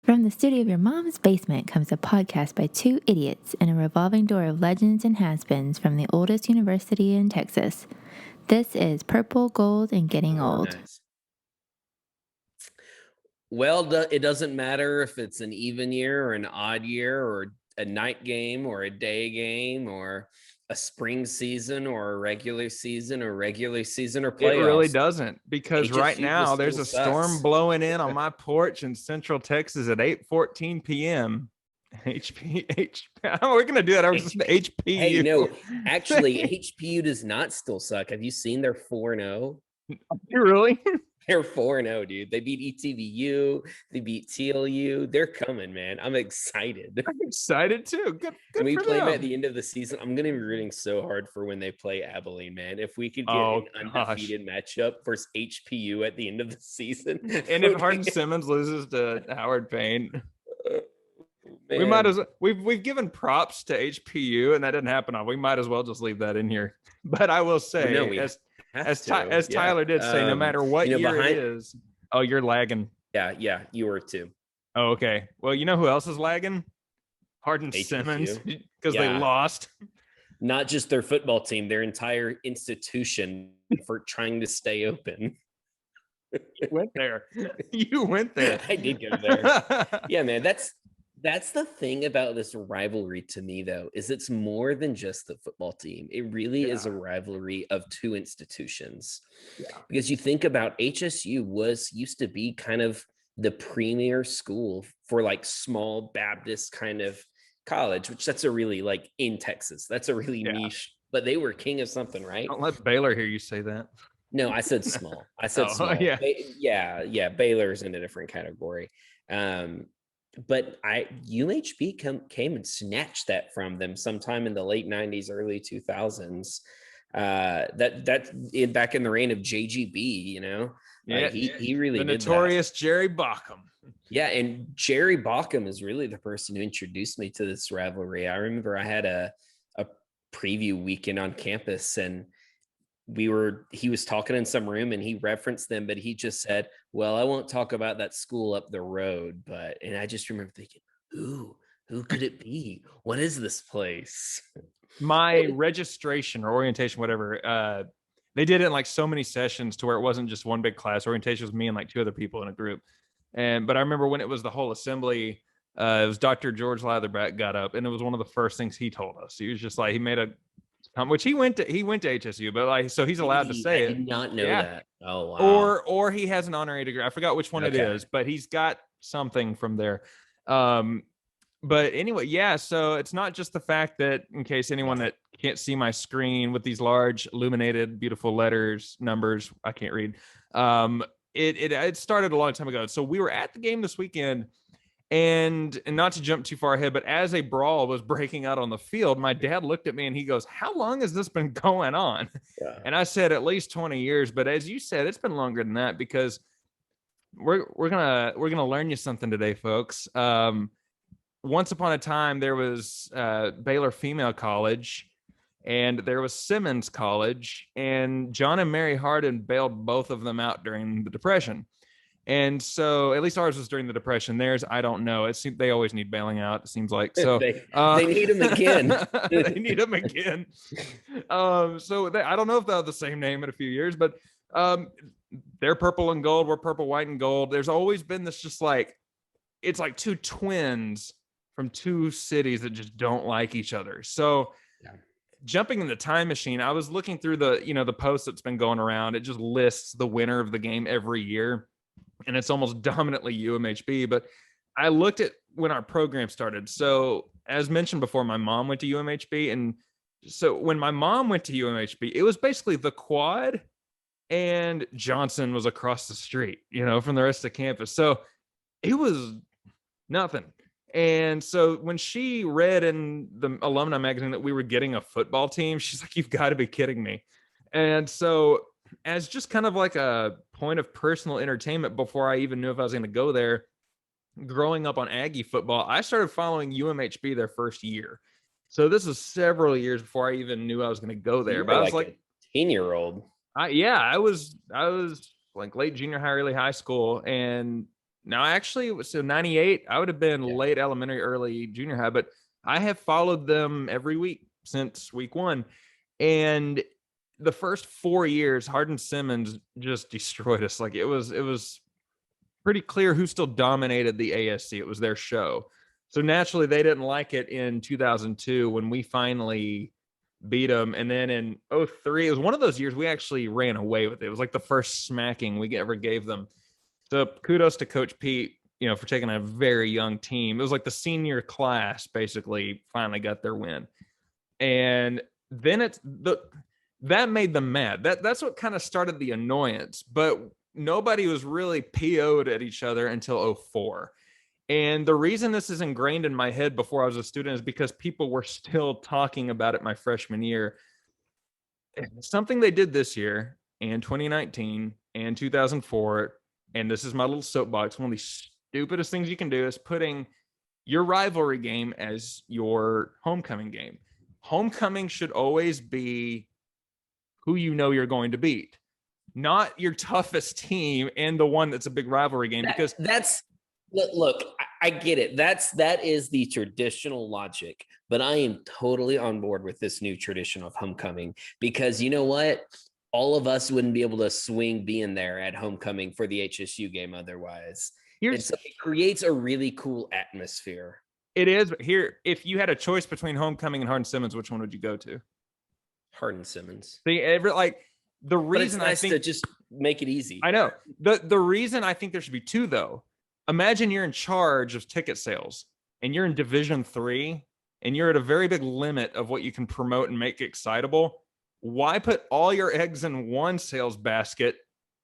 From the studio of your mom's basement comes a podcast by two idiots in a revolving door of legends and has-beens from the oldest university in Texas. This is Purple, Gold, and Getting Old. Nice. Well, it doesn't matter if it's an even year or an odd year or a night game or a day game or a spring season or a regular season or playoffs. It really doesn't, because HSU right now there's still a storm sucks. blowing in on my porch in Central Texas at 8:14 p.m. We're gonna do that. I was just HPU. Hey, no, actually, HPU does not still suck. Have you seen their 4-0? You really? They're 4-0, dude. They beat ETVU. They beat TLU. They're coming, man. I'm excited. I'm excited too. Good Can we for play them them. at the end of the season? I'm going to be rooting so hard for when they play Abilene, man. If we could get an undefeated matchup versus HPU at the end of the season. And if Hardin-Simmons loses to Howard Payne, man. we might as well. We've given props to HPU, and that didn't happen. We might as well just leave that in here. But I will say, as Tyler did say, no matter what year it is. Oh, you're lagging. Yeah, you were too. Oh, okay. Well, you know who else is lagging? Hardin-Simmons, because they lost. Not just their football team, their entire institution for trying to stay open. You went there. You went there. I did go there. Yeah, man. That's the thing about this rivalry to me, though, is it's more than just the football team. It really is a rivalry of two institutions. Yeah. Because you think about h.s.u. used to be kind of the premier school for like small Baptist kind of college, which that's a really like in Texas. That's a really niche, but they were king of something, right? Don't let Baylor hear you say that. No, I said small. I said small. Yeah. Baylor's in a different category. But UMHB came and snatched that from them sometime in the late 90s, early 2000s. That back in the reign of JGB, you know. Yeah, he really the did notorious that. Jerry Bauckham. Yeah, and Jerry Bauckham is really the person who introduced me to this rivalry. I remember I had a preview weekend on campus, and he was talking in some room and he referenced them, but he just said, well, I won't talk about that school up the road, and I just remember thinking, who could it be? What is this place? My registration or orientation, whatever, they did it in like so many sessions to where it wasn't just one big class. Orientation was me and like two other people in a group. But I remember when it was the whole assembly, it was Dr. George Latherback got up, and it was one of the first things he told us. He was just like, he made a which he went to h.s.u, but like, so he's allowed to say it. I did not know that. Oh, wow. Or he has an honorary degree. I forgot which one it is, but he's got something from there. But anyway, so it's not just the fact that, in case anyone that can't see my screen with these large illuminated, beautiful letters, numbers, I can't read. It started a long time ago. So we were at the game this weekend. And not to jump too far ahead, but as a brawl was breaking out on the field, my dad looked at me and he goes, how long has this been going on? Yeah. And I said, at least 20 years. But as you said, it's been longer than that, because we're gonna learn you something today, folks. Once upon a time, there was Baylor Female College, and there was Simmons College, and John and Mary Hardin bailed both of them out during the Depression. And so, at least ours was during the Depression. Theirs, I don't know. It seems they always need bailing out, it seems like. So they need them again. They need them again. So I don't know if they'll have the same name in a few years, but they're purple and gold. We're purple, white, and gold. There's always been this just like, it's like two twins from two cities that just don't like each other. So jumping in the time machine, I was looking through the post that's been going around. It just lists the winner of the game every year, and it's almost dominantly UMHB. But I looked at when our program started. So as mentioned before, my mom went to UMHB. And so when my mom went to UMHB, it was basically the quad, and Johnson was across the street, from the rest of the campus. So it was nothing. And so when she read in the alumni magazine that we were getting a football team, she's like, you've got to be kidding me. And so as just kind of like a point of personal entertainment, before I even knew if I was going to go there, growing up on Aggie football, I started following UMHB their first year. So this is several years before I even knew I was going to go there. But I was like a 10-year-old. I was like late junior high, early high school. And Now, actually, so 98, I would have been late elementary, early junior high, but I have followed them every week since week 1. And the first 4 years, Hardin-Simmons just destroyed us. Like it was pretty clear who still dominated the ASC. It was their show. So naturally, they didn't like it in 2002 when we finally beat them. And then in 03, it was one of those years we actually ran away with it. It was like the first smacking we ever gave them. So kudos to Coach Pete, for taking a very young team. It was like the senior class basically finally got their win. And then that made them mad. That's what kind of started the annoyance. But nobody was really PO'd at each other until 04. And the reason this is ingrained in my head before I was a student is because people were still talking about it my freshman year. Something they did this year and 2019 and 2004, and this is my little soapbox, one of the stupidest things you can do is putting your rivalry game as your homecoming game. Homecoming should always be who you're going to beat, not your toughest team and the one that's a big rivalry game. Look, I get it. That is the traditional logic, but I am totally on board with this new tradition of homecoming because you know what? All of us wouldn't be able to swing being there at homecoming for the h.s.u. game otherwise. So it creates a really cool atmosphere. It is. Here, if you had a choice between homecoming and Hardin-Simmons, which one would you go to? Hardin-Simmons. The reason I think to just make it easy. I know. The reason I think there should be 2 though. Imagine you're in charge of ticket sales and you're in Division 3 and you're at a very big limit of what you can promote and make excitable. Why put all your eggs in one sales basket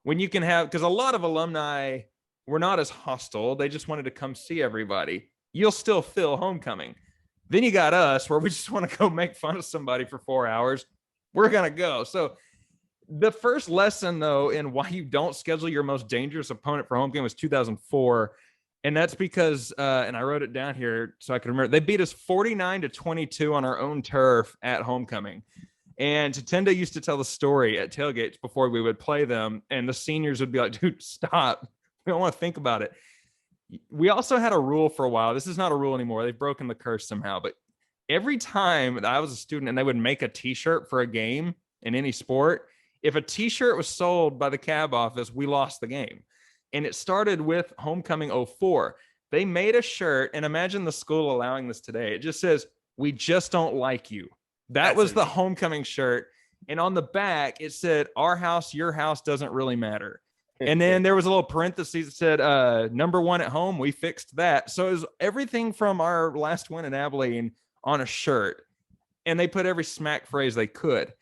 when you can have, because a lot of alumni were not as hostile. They just wanted to come see everybody. You'll still fill homecoming. Then you got us where we just want to go make fun of somebody for 4 hours. We're going to go. So the first lesson, though, in why you don't schedule your most dangerous opponent for home game was 2004. And that's because, and I wrote it down here so I can remember, they beat us 49-22 on our own turf at homecoming. And Tatenda used to tell the story at tailgates before we would play them. And the seniors would be like, dude, stop. We don't want to think about it. We also had a rule for a while. This is not a rule anymore. They've broken the curse somehow. But every time that I was a student and they would make a t-shirt for a game in any sport, if a t-shirt was sold by the cab office, we lost the game. And it started with homecoming 04. They made a shirt, and imagine the school allowing this today. It just says, "We just don't like you." That was the homecoming shirt. And on the back, it said, "Our house, your house doesn't really matter." And then there was a little parenthesis that said, "Number 1 at home, we fixed that." So it was everything from our last win in Abilene on a shirt. And they put every smack phrase they could.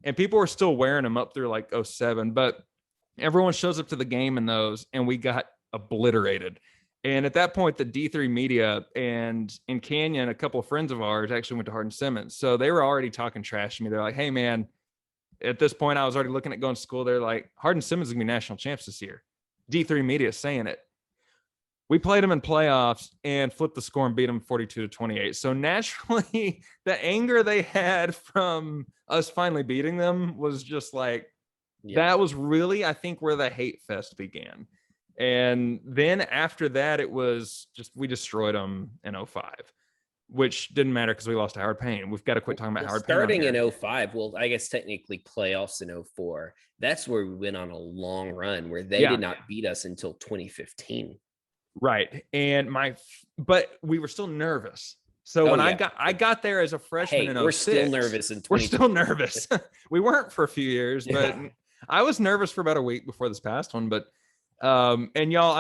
And people were still wearing them up through like 07. But everyone shows up to the game in those, and we got obliterated. And at that point, the D3 media and in Canyon, a couple of friends of ours actually went to Hardin-Simmons. So they were already talking trash to me. They're like, "Hey, man," at this point, I was already looking at going to school. They're like, "Hardin-Simmons is going to be national champs this year." D3 media is saying it. We played them in playoffs and flipped the score and beat them 42-28. So naturally, the anger they had from us finally beating them was just like, that was really, I think, where the hate fest began. And then after that, it was just, we destroyed them in 05, which didn't matter because we lost to Howard Payne. We've got to quit talking about Howard Payne. Starting in 05, well, I guess technically playoffs in 04. That's where we went on a long run where they did not beat us until 2015. Right. And but we were still nervous. So when I got there as a freshman in 06. We're still nervous in 2015. We're still nervous. We weren't for a few years, but I was nervous for about a week before this past one. But and y'all,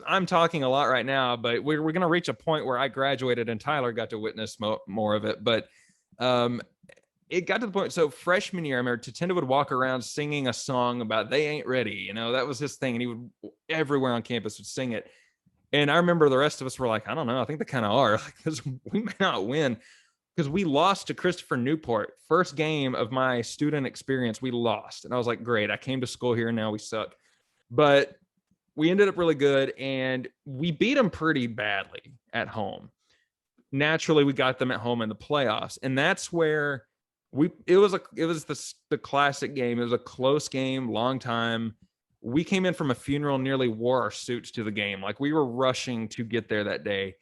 I'm talking a lot right now, but we're going to reach a point where I graduated and Tyler got to witness more of it. But it got to the point. So freshman year, I remember Tatenda would walk around singing a song about "They Ain't Ready." That was his thing. And he would everywhere on campus would sing it. And I remember the rest of us were like, "I don't know. I think they kind of are, because we may not win." Because we lost to Christopher Newport. First game of my student experience, we lost. And I was like, great, I came to school here and now we suck. But we ended up really good, and we beat them pretty badly at home. Naturally, we got them at home in the playoffs. And that's where it was the classic game. It was a close game, long time. we came in from a funeral, nearly wore our suits to the game. Like we were rushing to get there that day.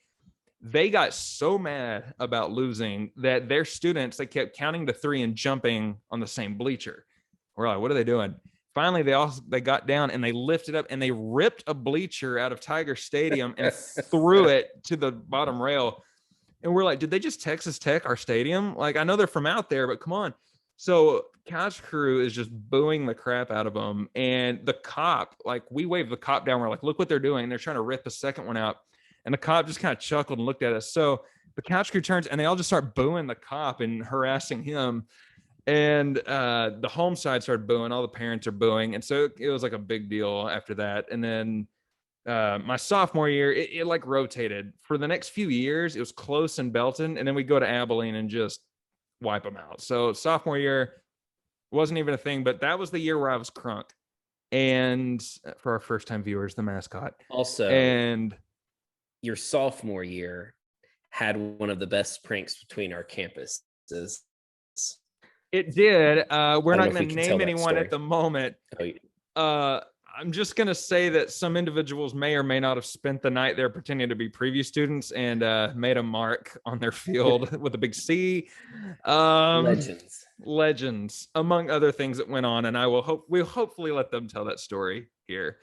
They got so mad about losing that their students, they kept counting to 3 and jumping on the same bleacher. We're like, what are they doing? Finally, they got down and they lifted up and they ripped a bleacher out of Tiger Stadium and threw it to the bottom rail. And we're like, did they just Texas Tech our stadium? Like, I know they're from out there, but come on. So couch crew is just booing the crap out of them. And the cop, like we waved the cop down. We're like, look what they're doing. They're trying to rip the second one out. And the cop just kind of chuckled and looked at us. So the couch crew turns and they all just start booing the cop and harassing him. And the home side started booing. All the parents are booing. And so it was like a big deal after that. And then my sophomore year, it like rotated. For the next few years, it was Close and Belton. And then we go to Abilene and just wipe them out. So sophomore year wasn't even a thing. But that was the year where I was crunk. And for our first time viewers, the mascot. Also, and your sophomore year had one of the best pranks between our campuses. It did. We're not going to name anyone at the moment. I'm just going to say that some individuals may or may not have spent the night there pretending to be preview students and made a mark on their field with a big C. Legends, among other things that went on. And we'll hopefully let them tell that story here.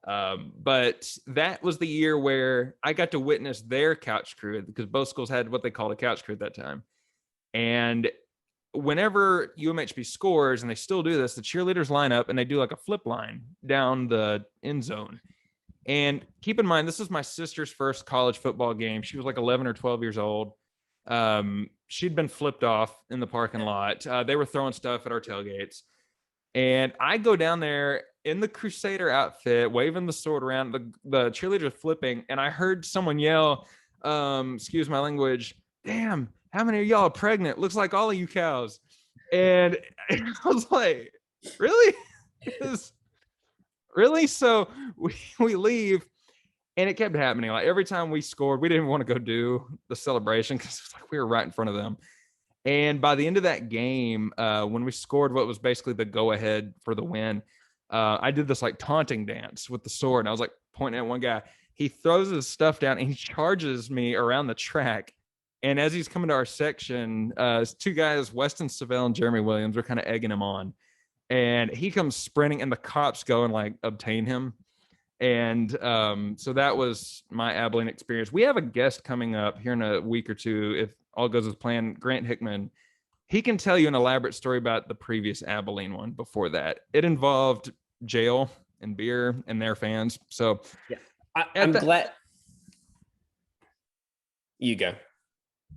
But that was the year where I got to witness their couch crew, because both schools had what they called a couch crew at that time. And whenever UMHB scores, and they still do this, the cheerleaders line up and they do like a flip line down the end zone. And keep in mind, this is my sister's first college football game. She was like 11 or 12 years old. She'd been flipped off in the parking lot. They were throwing stuff at our tailgates. And I go down there in the Crusader outfit, waving the sword around, the cheerleaders flipping, and I heard someone yell, excuse my language, damn, how many of y'all are pregnant? Looks like all of you cows. And I was like, really? Really? So we leave, and it kept happening. Like every time we scored, we didn't want to go do the celebration because it's like we were right in front of them. And by the end of that game, when we scored what was basically the go-ahead for the win, I did this like taunting dance with the sword. And I was like pointing at one guy. He throws his stuff down and he charges me around the track. And as he's coming to our section, 2 guys, Weston Savell and Jeremy Williams, are kind of egging him on. And he comes sprinting and the cops go and like obtain him. And so that was my Abilene experience. We have a guest coming up here in a week or two, if all goes as planned, Grant Hickman. He can tell you an elaborate story about the previous Abilene one before that. It involved jail and beer and their fans. So yeah, I'm glad you go.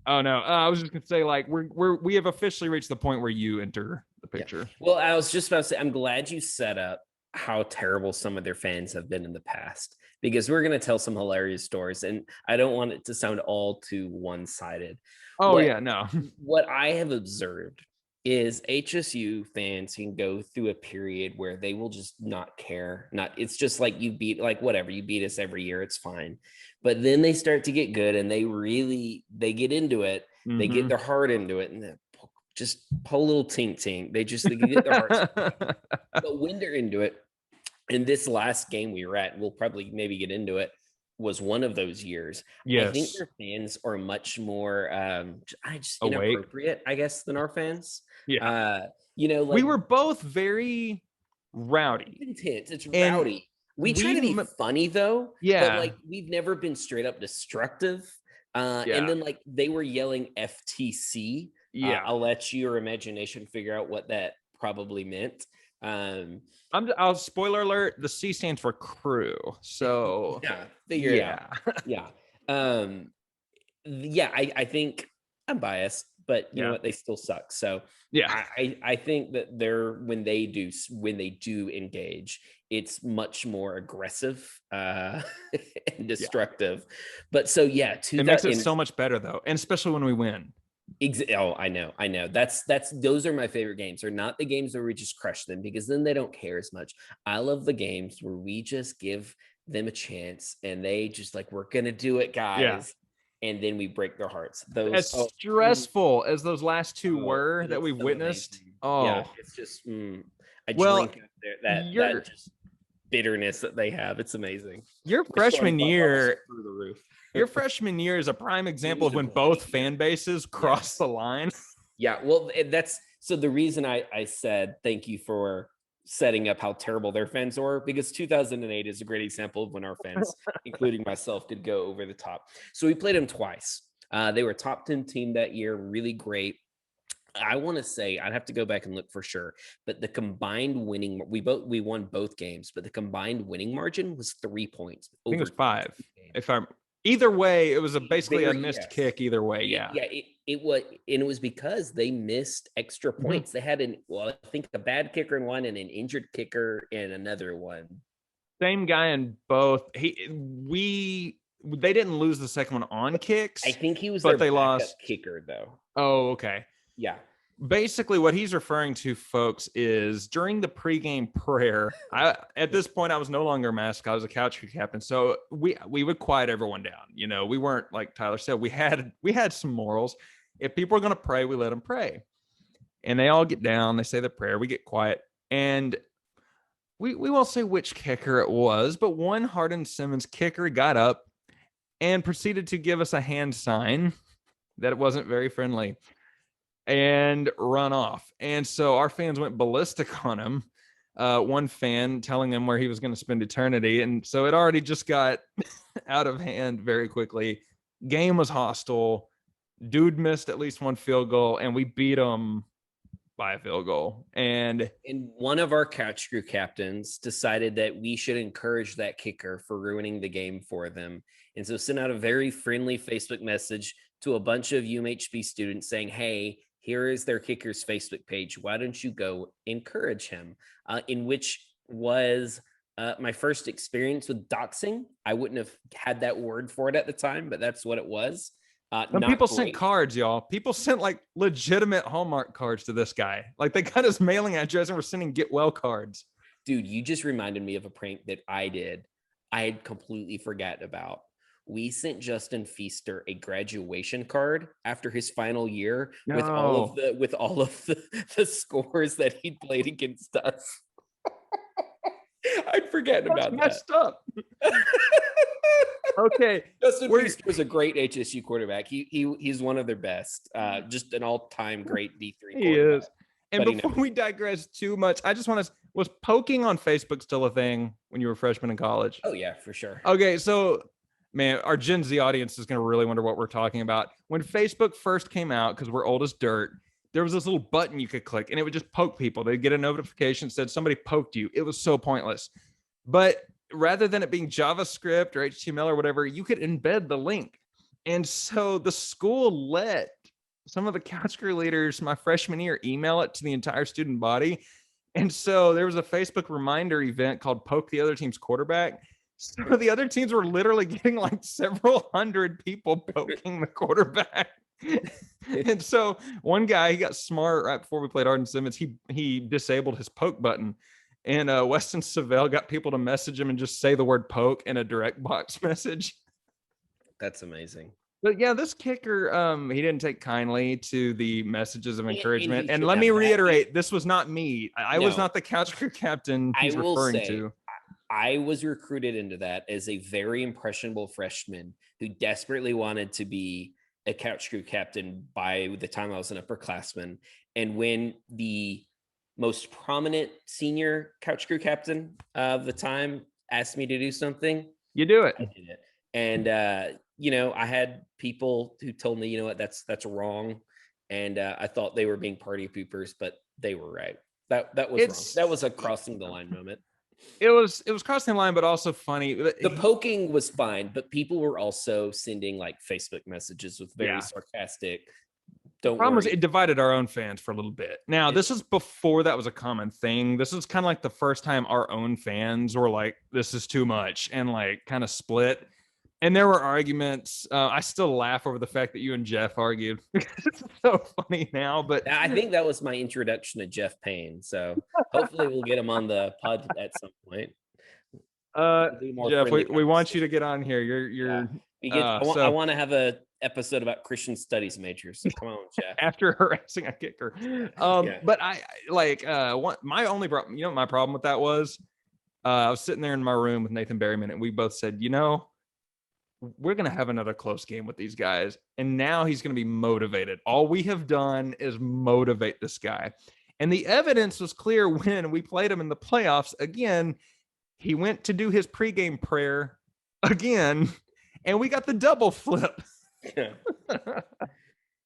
Oh no, I was just gonna say, like, we have officially reached the point where you enter the picture. Yeah. Well, I was just about to say, I'm glad you set up how terrible some of their fans have been in the past, because we're going to tell some hilarious stories, and I don't want it to sound all too one-sided. Oh, yeah, no. What I have observed is h.s.u. fans can go through a period where they will just not care. It's just like you beat us every year, it's fine. But then they start to get good, and they get into it. Mm-hmm. They get their heart into it, and they just pull a little tink. They get their hearts. But when they're into it, and this last game we were at, we'll probably maybe get into it, was one of those years. Yes. I think their fans are much more inappropriate, I guess, than our fans. Yeah. We were both very rowdy. Intense. It's rowdy. We try to be funny though. Yeah. But like we've never been straight up destructive. And then like they were yelling FTC. Yeah. I'll let your imagination figure out what that probably meant. I'll spoiler alert, the C stands for crew. So figure it out. I think I'm biased, but you know what, they still suck. So I think that when they do engage, it's much more aggressive and destructive. But so it makes it so much better though, and especially when we win. Oh, I know. Those are my favorite games. They're not the games where we just crush them, because then they don't care as much. I love the games where we just give them a chance and they just like, we're gonna do it, guys. And then we break their hearts. As stressful as those last two were that we've witnessed. Amazing. It's just I drink there. bitterness that they have. It's amazing. Your Their storm freshman club levels year, are through the roof. your freshman year is a prime example of when both fan bases cross the line. Yeah, well, that's so the reason I said thank you for setting up how terrible their fans were, because 2008 is a great example of when our fans, including myself, could go over the top. So we played them twice. They were a top 10 team that year, really great. I want to say, I'd have to go back and look for sure, but the combined winning, we won both games, but the combined winning margin was 3 points. I think it was 5. If I'm either way, it was basically a missed kick either way. Yeah. It was, and it was because they missed extra points. They had I think a bad kicker in one and an injured kicker in another one. Same guy in both. They didn't lose the second one on kicks. I think he was, but they lost kicker though. Oh, okay. Yeah. Basically, what he's referring to, folks, is during the pregame prayer. At this point, I was no longer a mascot. I was a couch crew captain. So we would quiet everyone down. You know, we weren't, like Tyler said, we had some morals. If people are going to pray, we let them pray. And they all get down. They say the prayer. We get quiet. And we won't say which kicker it was, but one Hardin-Simmons kicker got up and proceeded to give us a hand sign that it wasn't very friendly and run off. And so our fans went ballistic on him. One fan telling him where he was going to spend eternity. And so it already just got out of hand very quickly. Game was hostile. Dude missed at least one field goal, and we beat him by a field goal. And one of our couch crew captains decided that we should encourage that kicker for ruining the game for them. And so sent out a very friendly Facebook message to a bunch of UMHB students saying, hey, here is their kicker's Facebook page. Why don't you go encourage him? In which was my first experience with doxing. I wouldn't have had that word for it at the time, but that's what it was. Some people sent cards, y'all. People sent like legitimate Hallmark cards to this guy. Like they got his mailing address and were sending get well cards. Dude, you just reminded me of a prank that I did. I had completely forgotten about. We sent Justin Feaster a graduation card after his final year with all of the scores that he'd played against us. I'd forgotten about that. Messed up. Okay, Justin Feaster was a great h.s.u quarterback. He's one of their best. Just an all-time great D3 quarterback. He is. And before we digress too much, I just want to, was poking on Facebook still a thing when you were a freshman in college? Oh yeah, for sure. Okay, so man, our Gen Z audience is going to really wonder what we're talking about. When Facebook first came out, because we're old as dirt, there was this little button you could click and it would just poke people. They'd get a notification that said somebody poked you. It was so pointless. But rather than it being JavaScript or HTML or whatever, you could embed the link. And so the school let some of the couch crew leaders my freshman year email it to the entire student body. And so there was a Facebook reminder event called Poke the Other Team's Quarterback. So the other teams were literally getting like several hundred people poking the quarterback. And so one guy, he got smart right before we played Hardin-Simmons. He disabled his poke button. And Weston Savell got people to message him and just say the word poke in a direct box message. That's amazing. But yeah, this kicker, he didn't take kindly to the messages of encouragement. And let me reiterate, this was not me. I was not the couch crew captain he's referring to. I was recruited into that as a very impressionable freshman who desperately wanted to be a couch crew captain by the time I was an upperclassman. And when the most prominent senior couch crew captain of the time asked me to do something, you do it. I did it. And I had people who told me, you know what, that's wrong. And I thought they were being party poopers, but they were right. That was wrong. That was a crossing the line moment. It was crossing the line, but also funny. The poking was fine, but people were also sending like Facebook messages with very sarcastic. The problem was it divided our own fans for a little bit. Now, this is before that was a common thing. This is kind of like the first time our own fans were like, this is too much, and like kind of split. And there were arguments. I still laugh over the fact that you and Jeff argued. It's so funny now, but I think that was my introduction to Jeff Payne. So hopefully we'll get him on the pod at some point. Jeff, we want you to get on here. I want to have a episode about Christian studies majors. So come on, Jeff. After harassing a kicker. But I like my only problem. You know what my problem with that was? I was sitting there in my room with Nathan Berryman, and we both said, we're going to have another close game with these guys. And now he's going to be motivated. All we have done is motivate this guy. And the evidence was clear when we played him in the playoffs. Again, he went to do his pregame prayer again, and we got the double flip.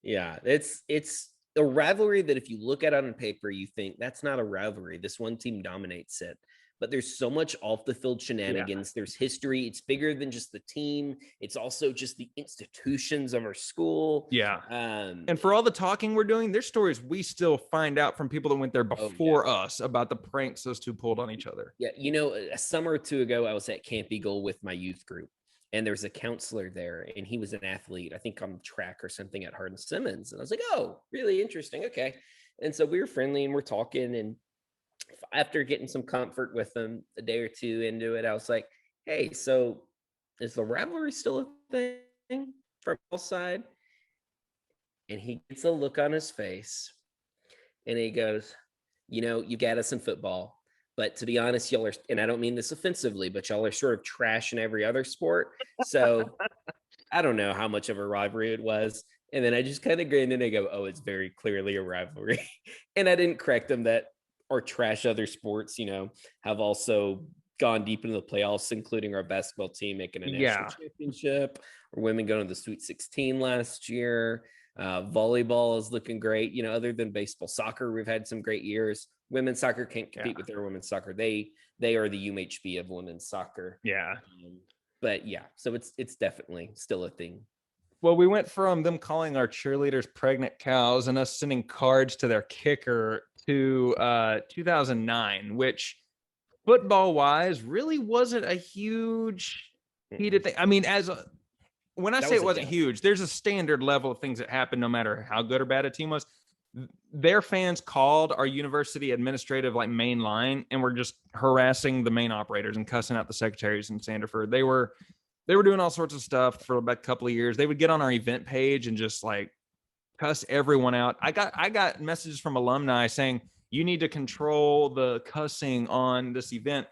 Yeah, it's a rivalry that if you look at it on paper, you think that's not a rivalry. This one team dominates it. But there's so much off the field shenanigans. Yeah. There's history. It's bigger than just the team. It's also just the institutions of our school. Yeah. And for all the talking we're doing, there's stories we still find out from people that went there before us about the pranks those two pulled on each other. Yeah. A summer or two ago, I was at Camp Eagle with my youth group, and there's a counselor there, and he was an athlete, I think on track or something at Hardin-Simmons. And I was like, oh, really interesting. Okay. And so we were friendly and we're talking, and after getting some comfort with them a day or two into it, I was like, hey, so is the rivalry still a thing from both sides? And he gets a look on his face and he goes, you got us in football, but to be honest, y'all are, and I don't mean this offensively, but y'all are sort of trash in every other sport. So I don't know how much of a rivalry it was. And then I just kind of grinned and I go, oh, it's very clearly a rivalry. And I didn't correct him that or trash other sports, have also gone deep into the playoffs, including our basketball team making a national championship, or women going to the Sweet 16 last year. Volleyball is looking great. Other than baseball, soccer, we've had some great years. Women's soccer can't compete with their women's soccer. They are the UMHB of women's soccer. Yeah. But yeah, so it's definitely still a thing. Well, we went from them calling our cheerleaders pregnant cows and us sending cards to their kicker to 2009, which football wise really wasn't a huge heated thing. I mean, when I say it wasn't huge, there's a standard level of things that happen no matter how good or bad a team was. Their fans called our university administrative main line and were just harassing the main operators and cussing out the secretaries in Sanderford. They were doing all sorts of stuff for about a couple of years. They would get on our event page and just cuss everyone out. I got messages from alumni saying, you need to control the cussing on this event.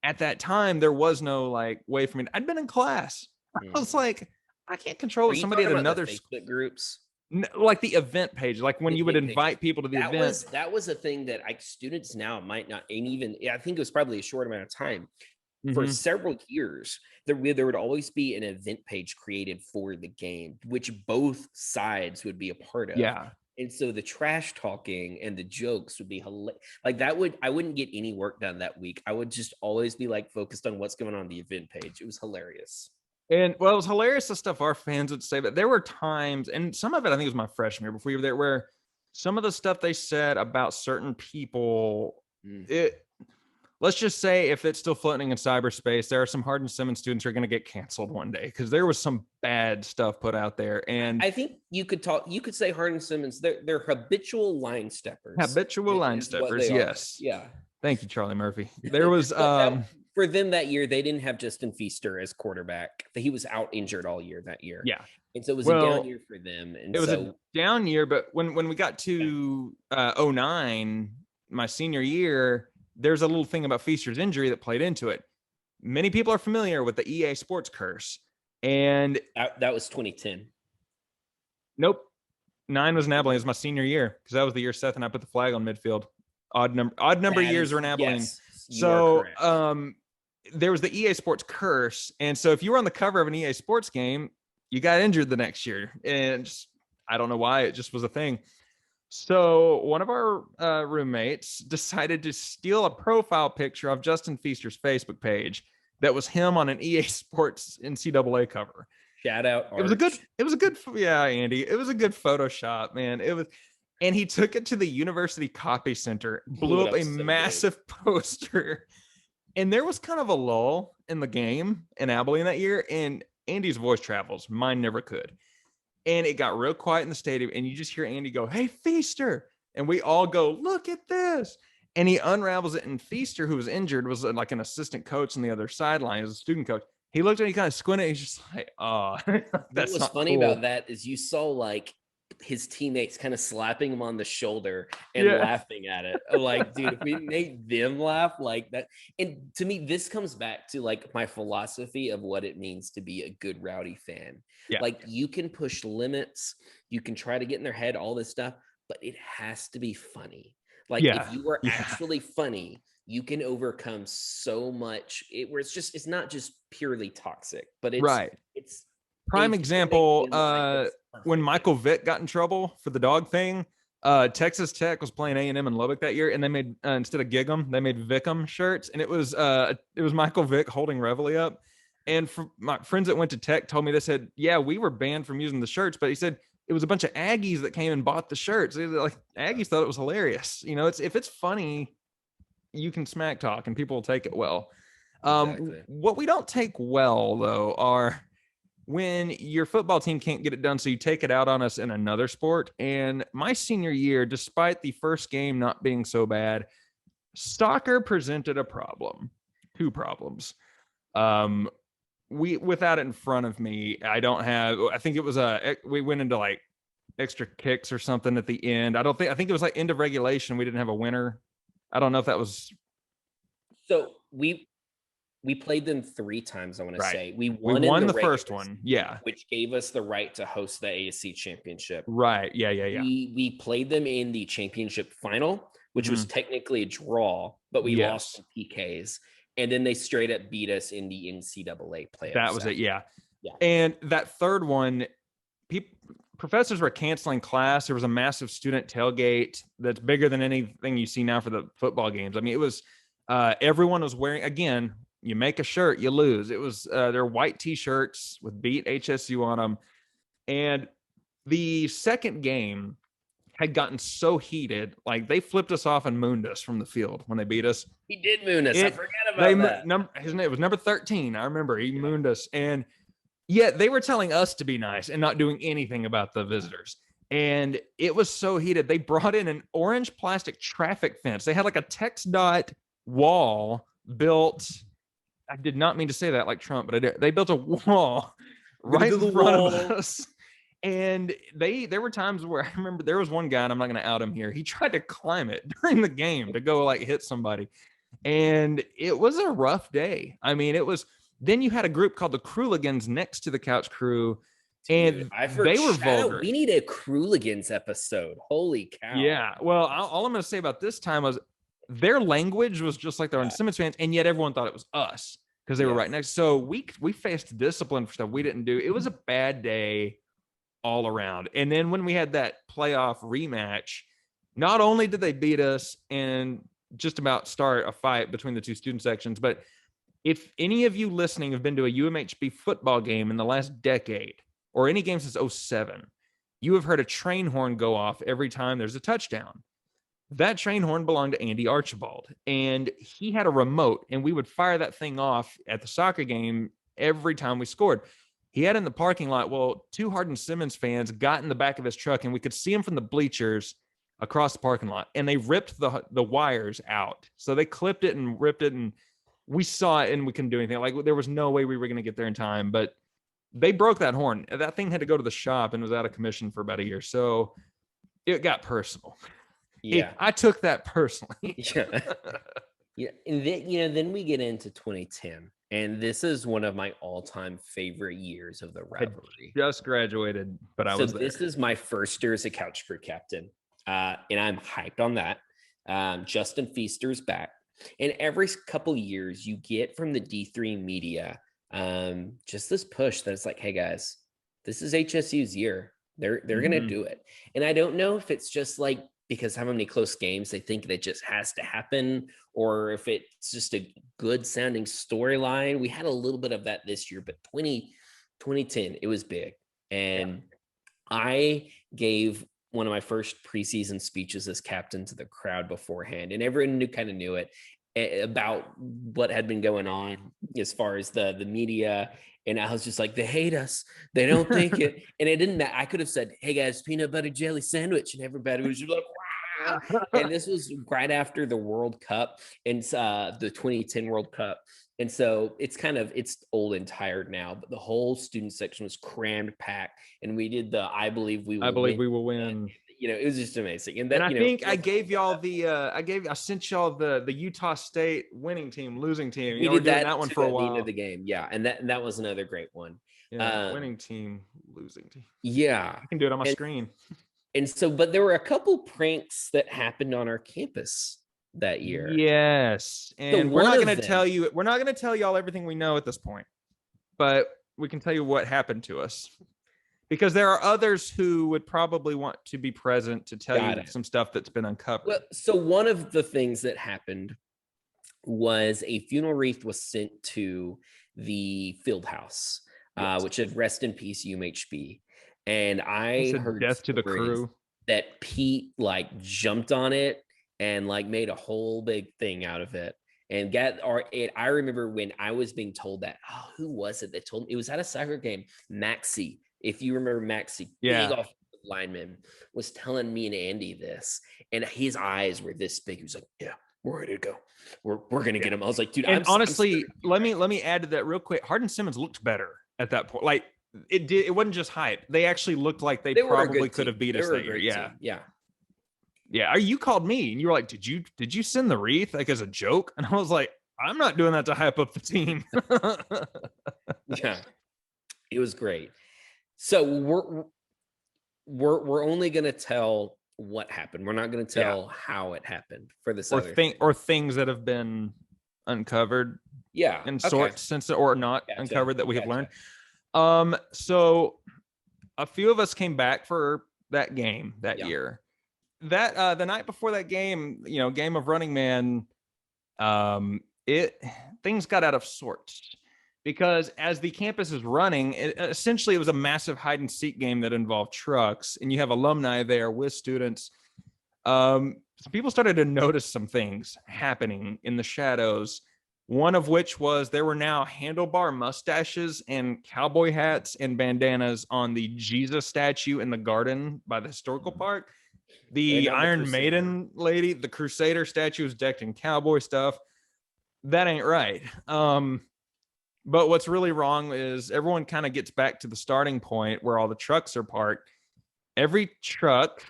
At that time, there was no way for me. I'd been in class. I was like, I can't control it. Somebody at another Facebook groups. Like the event page, when you would invite people to the event. That was a thing that students now might not, and even I think it was probably a short amount of time. For several years, there would always be an event page created for the game, which both sides would be a part of. Yeah. And so the trash talking and the jokes would be hilarious. I wouldn't get any work done that week. I would just always be focused on what's going on the event page. It was hilarious. And it was hilarious the stuff our fans would say, but there were times, and some of it I think it was my freshman year before you were there, where some of the stuff they said about certain people, let's just say if it's still floating in cyberspace, there are some Hardin-Simmons students who are going to get canceled one day because there was some bad stuff put out there. And I think you could say Hardin-Simmons, they're habitual line steppers. Yes. Yeah. Thank you, Charlie Murphy. There was for them that year, they didn't have Justin Feaster as quarterback. He was out injured all year that year. Yeah. And so it was a down year for them. And it was a down year, but when we got to 09, my senior year, there's a little thing about Feaster's injury that played into it. Many people are familiar with the EA Sports curse. And that was 2010. Nope. 9 was in Abilene. It was my senior year because that was the year Seth and I put the flag on midfield. Odd number of years were in Abilene. Yes, so there was the EA Sports curse. And so if you were on the cover of an EA Sports game, you got injured the next year. And I don't know why, it just was a thing. So one of our roommates decided to steal a profile picture of Justin Feaster's Facebook page that was him on an EA Sports NCAA cover. Shout out. Arch. It was a good, yeah, Andy. It was a good Photoshop, man. And he took it to the University Copy Center, blew up a massive poster. And there was kind of a lull in the game in Abilene that year. And Andy's voice travels. Mine never could. And it got real quiet in the stadium. And you just hear Andy go, "Hey, Feaster." And we all go, "Look at this." And he unravels it. And Feaster, who was injured, was like an assistant coach on the other sideline as a student coach. He looked at it, he kind of squinted. He's just like, "Oh, that's what's funny cool." about that is you saw like his teammates kind of slapping him on the shoulder and laughing at it. Like, dude, if we made them laugh like that. And to me, this comes back to like my philosophy of what it means to be a good Rowdy fan. Like, you can push limits, you can try to get in their head, all this stuff, but it has to be funny. Like, if you are actually funny, you can overcome so much where it's not just purely toxic, but it's prime example. When Michael Vick got in trouble for the dog thing, Texas Tech was playing A&M in Lubbock that year, and they made instead of Gig'em, they made Vic'em shirts, and it was Michael Vick holding Reveille up. And my friends that went to Tech told me, they said, yeah, we were banned from using the shirts, but he said it was a bunch of Aggies that came and bought the shirts. Like, Aggies thought it was hilarious. You know, if it's funny, you can smack talk and people will take it well. Exactly. What we don't take well, though, are when your football team can't get it done, so you take it out on us in another sport. And my senior year, despite the first game not being so bad, soccer presented a problem. 2 problems. Without it in front of me, I think it was we went into like extra kicks or something at the end. I think it was like end of regulation. We didn't have a winner. I don't know if that was. So we played them 3 times, I want to say. We won the first one, which gave us the right to host the ASC championship. Right, yeah. We played them in the championship final, which was technically a draw, but we lost in PKs. And then they straight up beat us in the NCAA playoffs. That was it, yeah. And that third one, professors were canceling class. There was a massive student tailgate that's bigger than anything you see now for the football games. I mean, it was everyone was wearing, again, you make a shirt, you lose. It was their white T-shirts with beat h.s.u. on them. And the second game had gotten so heated, like they flipped us off and mooned us from the field when they beat us. He did moon us. I forgot about that. His name was number 13. I remember he mooned us. And yet they were telling us to be nice and not doing anything about the visitors. And it was so heated. They brought in an orange plastic traffic fence. They had like a text dot wall built. I did not mean to say that like Trump, but I did. They built a wall right in front of us. And there were times where I remember there was one guy, and I'm not going to out him here. He tried to climb it during the game to go like hit somebody. And it was a rough day. I mean, then you had a group called the Cruligans next to the Couch Crew. And they were vulgar. We need a Cruligans episode. Holy cow. Yeah. Well, all I'm going to say about this time was their language was just like the Hardin-Simmons fans, and yet everyone thought it was us because they were right next. So we faced discipline for stuff we didn't do. It was a bad day all around. And then when we had that playoff rematch, not only did they beat us and just about start a fight between the 2 student sections, but if any of you listening have been to a UMHB football game in the last decade or any game since 2007, you have heard a train horn go off every time there's a touchdown. That train horn belonged to Andy Archibald, and he had a remote, and we would fire that thing off at the soccer game every time we scored. He had in the parking lot. Well, 2 Hardin-Simmons fans got in the back of his truck, and we could see him from the bleachers across the parking lot, and they ripped the wires out. So they clipped it and ripped it, and we saw it, and we couldn't do anything. Like, there was no way we were going to get there in time, but they broke that horn. That thing had to go to the shop and was out of commission for about a year. So it got personal. Yeah. I took that personally. Yeah. And then we get into 2010. And this is one of my all-time favorite years of the rivalry. I just graduated, but I was there. This is my first year as a Couch Crew captain, and I'm hyped on that. Justin Feaster's back, and every couple years you get from the D3 media just this push that it's like, hey guys, this is h.s.u's year. They're gonna do it, and I don't know if it's just like because how many close games they think that just has to happen, or if it's just a good sounding storyline. We had a little bit of that this year, but 2010, it was big. And I gave one of my first preseason speeches as captain to the crowd beforehand, and everyone kind of knew it about what had been going on as far as the media. And I was just like, they hate us. They don't think it. And it didn't matter. I could have said, hey guys, peanut butter jelly sandwich. And everybody was just like, wow. And this was right after the World Cup and the 2010 World Cup. And so it's old and tired now, but the whole student section was crammed, packed, and we did the I believe we will win. It was just amazing. And I think I gave y'all I sent y'all the Utah State winning team, losing team. We did that one for a while. At the end of the game, yeah, and that was another great one. Yeah, winning team, losing team. Yeah, I can do it on my screen. And so, but there were a couple pranks that happened on our campus that year. Yes. And we're not going to tell y'all everything we know at this point, but we can tell you what happened to us, because there are others who would probably want to be present to tell you some stuff that's been uncovered. Well, so one of the things that happened was a funeral wreath was sent to the field house, which had rest in peace UMHB. And I heard death to the crew that Pete jumped on it and made a whole big thing out of it. And I remember when I was being told that, who was it that told me? It was at a soccer game. Maxie, if you remember Maxie, big offensive lineman, was telling me and Andy this, and his eyes were this big. He was like, "Yeah, we're ready to go. We're gonna get him." I was like, "Dude," and honestly, let me add to that real quick. Hardin-Simmons looked better at that point. It wasn't just hype. They actually looked like they probably could have beat us that year. Yeah. You called me and you were like, did you send the wreath as a joke? And I was like, I'm not doing that to hype up the team. Yeah, it was great. So we're only gonna tell what happened. We're not gonna tell how it happened for this or things that have been uncovered. Yeah, in sorts since or not uncovered that we have learned. So a few of us came back for that game that year. That the night before that game, game of Running Man, things got out of sorts, because as the campus is running, essentially it was a massive hide and seek game that involved trucks, and you have alumni there with students. So people started to notice some things happening in the shadows. One of which was there were now handlebar mustaches and cowboy hats and bandanas on the Jesus statue in the garden by the historical park. The Iron Maiden lady, the Crusader statue, is decked in cowboy stuff. That ain't right. But what's really wrong is everyone kind of gets back to the starting point where all the trucks are parked. Every truck,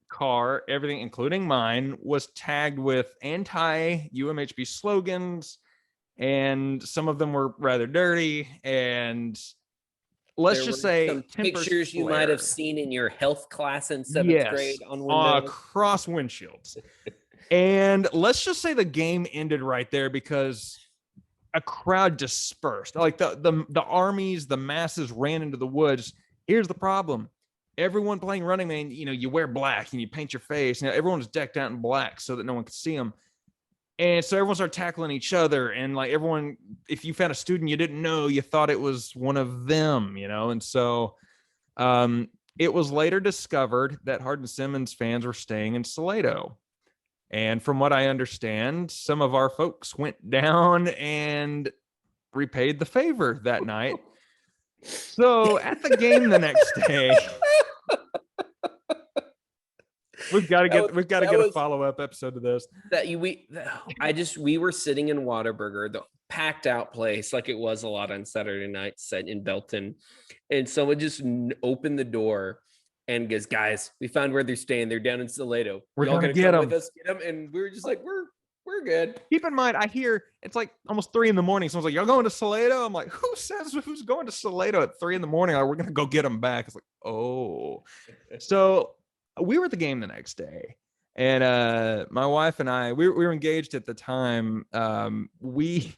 car, everything, including mine, was tagged with anti-UMHB slogans. And some of them were rather dirty, and let's just say some pictures you might have seen in your health class in 7th grade on windows. Across windshields. And let's just say the game ended right there because a crowd dispersed. The armies, the masses ran into the woods. Here's the problem. Everyone playing Running Man, you wear black and you paint your face. Now everyone's decked out in black so that no one could see them. And so everyone started tackling each other, and everyone, if you found a student you didn't know, you thought it was one of them, And so it was later discovered that Hardin-Simmons fans were staying in Salado. And from what I understand, some of our folks went down and repaid the favor that night. So at the game the next day, we've got to get a follow-up episode to this. We were sitting in Whataburger, the packed out place, like it was a lot on Saturday nights in Belton, and someone just opened the door and goes, "Guys, we found where they're staying. They're down in Salado. We're all gonna get them with us, get them." And we were just like, "We're good." Keep in mind, I hear it's almost 3 a.m. Someone's like, "Y'all going to Salado?" I'm like, who's going to Salado at 3 a.m? We're gonna go get them back. It's like, oh, so. We were at the game the next day, and my wife and I, we were engaged at the time. We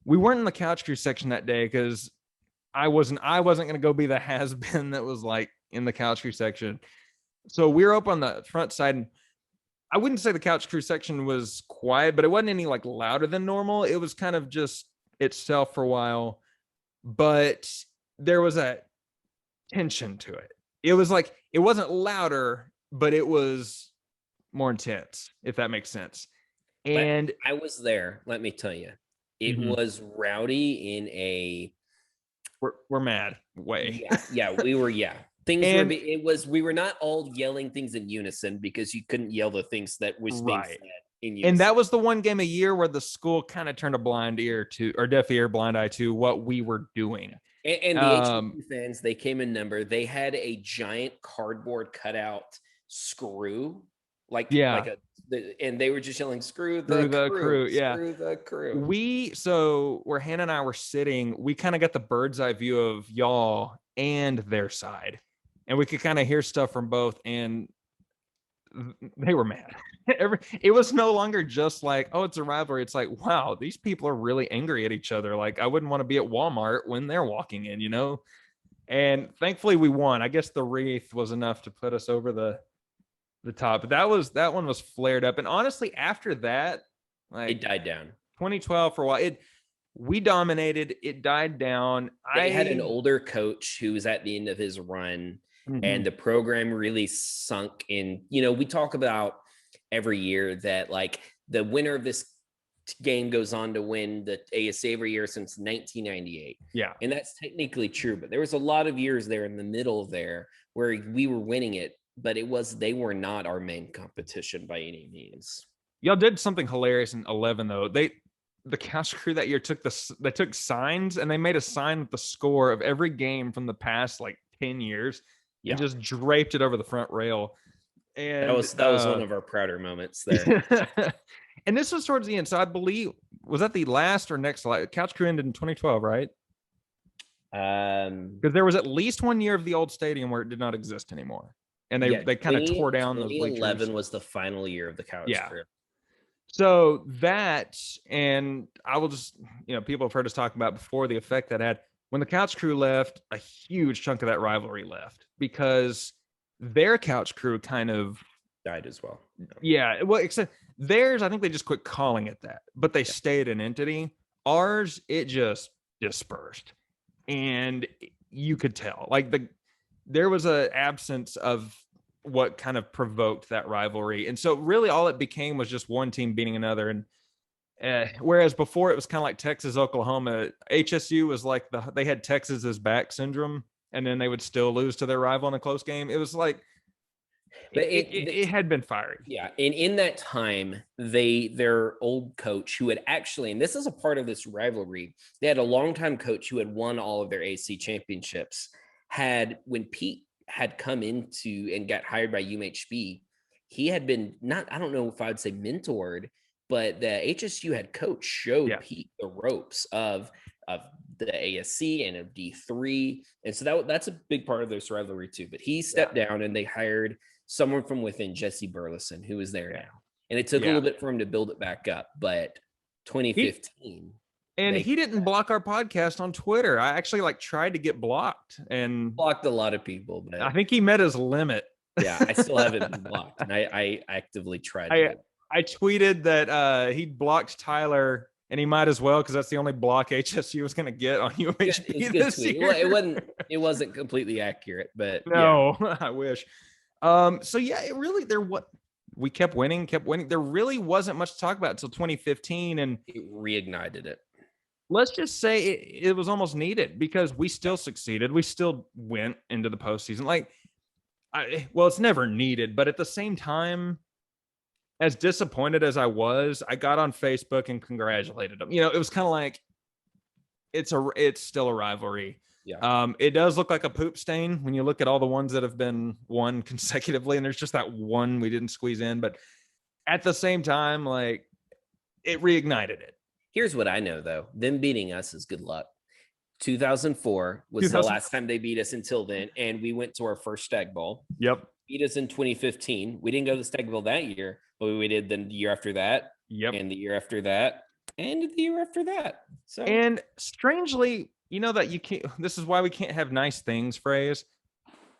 weren't in the couch crew section that day because I wasn't going to go be the has-been that was in the couch crew section. So we were up on the front side, and I wouldn't say the couch crew section was quiet, but it wasn't any louder than normal. It was kind of just itself for a while, but there was a tension to it. It was it wasn't louder, but it was more intense, if that makes sense. And I was there. Let me tell you, it was rowdy in a we're mad way. Yeah, we were. Yeah, things were. We were not all yelling things in unison because you couldn't yell the things that was being said in And that unison. was the one game a year where the school kind of turned a blind ear to, or deaf ear, blind eye to what we were doing. And the h.s.u. fans, they came in number. They had a giant cardboard cutout screw, like and they were just yelling, "Screw the crew, Yeah. screw the crew." So where Hannah and I were sitting, we kind of got the bird's eye view of y'all and their side, and we could kind of hear stuff from both, and they were mad. It was no longer just like, oh, it's a rivalry. It's like, wow, these people are really angry at each other. Like, I wouldn't want to be at Walmart when they're walking in, And thankfully we won. I guess the wreath was enough to put us over the top. But that one was flared up. And honestly, after that, like, it died down. 2012 for a while, we dominated. It died down. They had an older coach who was at the end of his run, and the program really sunk in. We talk about every year that like the winner of this game goes on to win the ASC every year since 1998. Yeah. And that's technically true, but there was a lot of years there in the middle there where we were winning it, but they were not our main competition by any means. Y'all did something hilarious in 11 though. The couch crew that year they took signs and they made a sign with the score of every game from the past like 10 years and just draped it over the front rail. And that was one of our prouder moments there. And this was towards the end. So I believe, was that the last or next couch crew ended in 2012, right? Because there was at least 1 year of the old stadium where it did not exist anymore. And they kind of tore down those bleachers. 2011 was the final year of the couch crew. So that, and I will just, people have heard us talk about before the effect that had. When the couch crew left, a huge chunk of that rivalry left because their couch crew kind of died as well. Yeah. Well, except theirs, I think they just quit calling it that, but they stayed an entity. Ours, it just dispersed. And you could tell like there was an absence of what kind of provoked that rivalry. And so really all it became was just one team beating another. And whereas before it was kind of like Texas, Oklahoma, h.s.u. was like they had Texas's back syndrome, and then they would still lose to their rival in a close game. It was like, but it had been fiery. Yeah. And in that time, their old coach who had actually, and this is a part of this rivalry, they had a longtime coach who had won all of their AC championships, when Pete had come into and got hired by UMHB, he had been I don't know if I would say mentored, but the h.s.u. head coach showed Pete the ropes of the ASC and of D3. And so that's a big part of this rivalry too. But he stepped down and they hired someone from within, Jesse Burleson, who is there now. And it took a little bit for him to build it back up. But 2015... he didn't block our podcast on Twitter. I actually tried to get blocked and blocked a lot of people, but I think he met his limit. Yeah, I still haven't been blocked. And I actively tried. I tweeted that he blocked Tyler, and he might as well because that's the only block h.s.u. was going to get on UMHB this year. It wasn't completely accurate, but no, I wish. So yeah, we kept winning. There really wasn't much to talk about until 2015, and it reignited it. Let's just say it was almost needed because we still succeeded. We still went into the postseason. It's never needed, but at the same time, as disappointed as I was, I got on Facebook and congratulated them. It was kind of like it's still a rivalry. Yeah. It does look like a poop stain when you look at all the ones that have been won consecutively, and there's just that one we didn't squeeze in. But at the same time, it reignited it. Here's what I know, though. Them beating us is good luck. 2004 was the last time they beat us until then, and we went to our first Stag Bowl. Yep. Beat us in 2015. We didn't go to the Stag Bowl that year, but we did the year after that. Yep. And the year after that. And the year after that. So. And strangely, that you can't. This is why we can't have nice things phrase.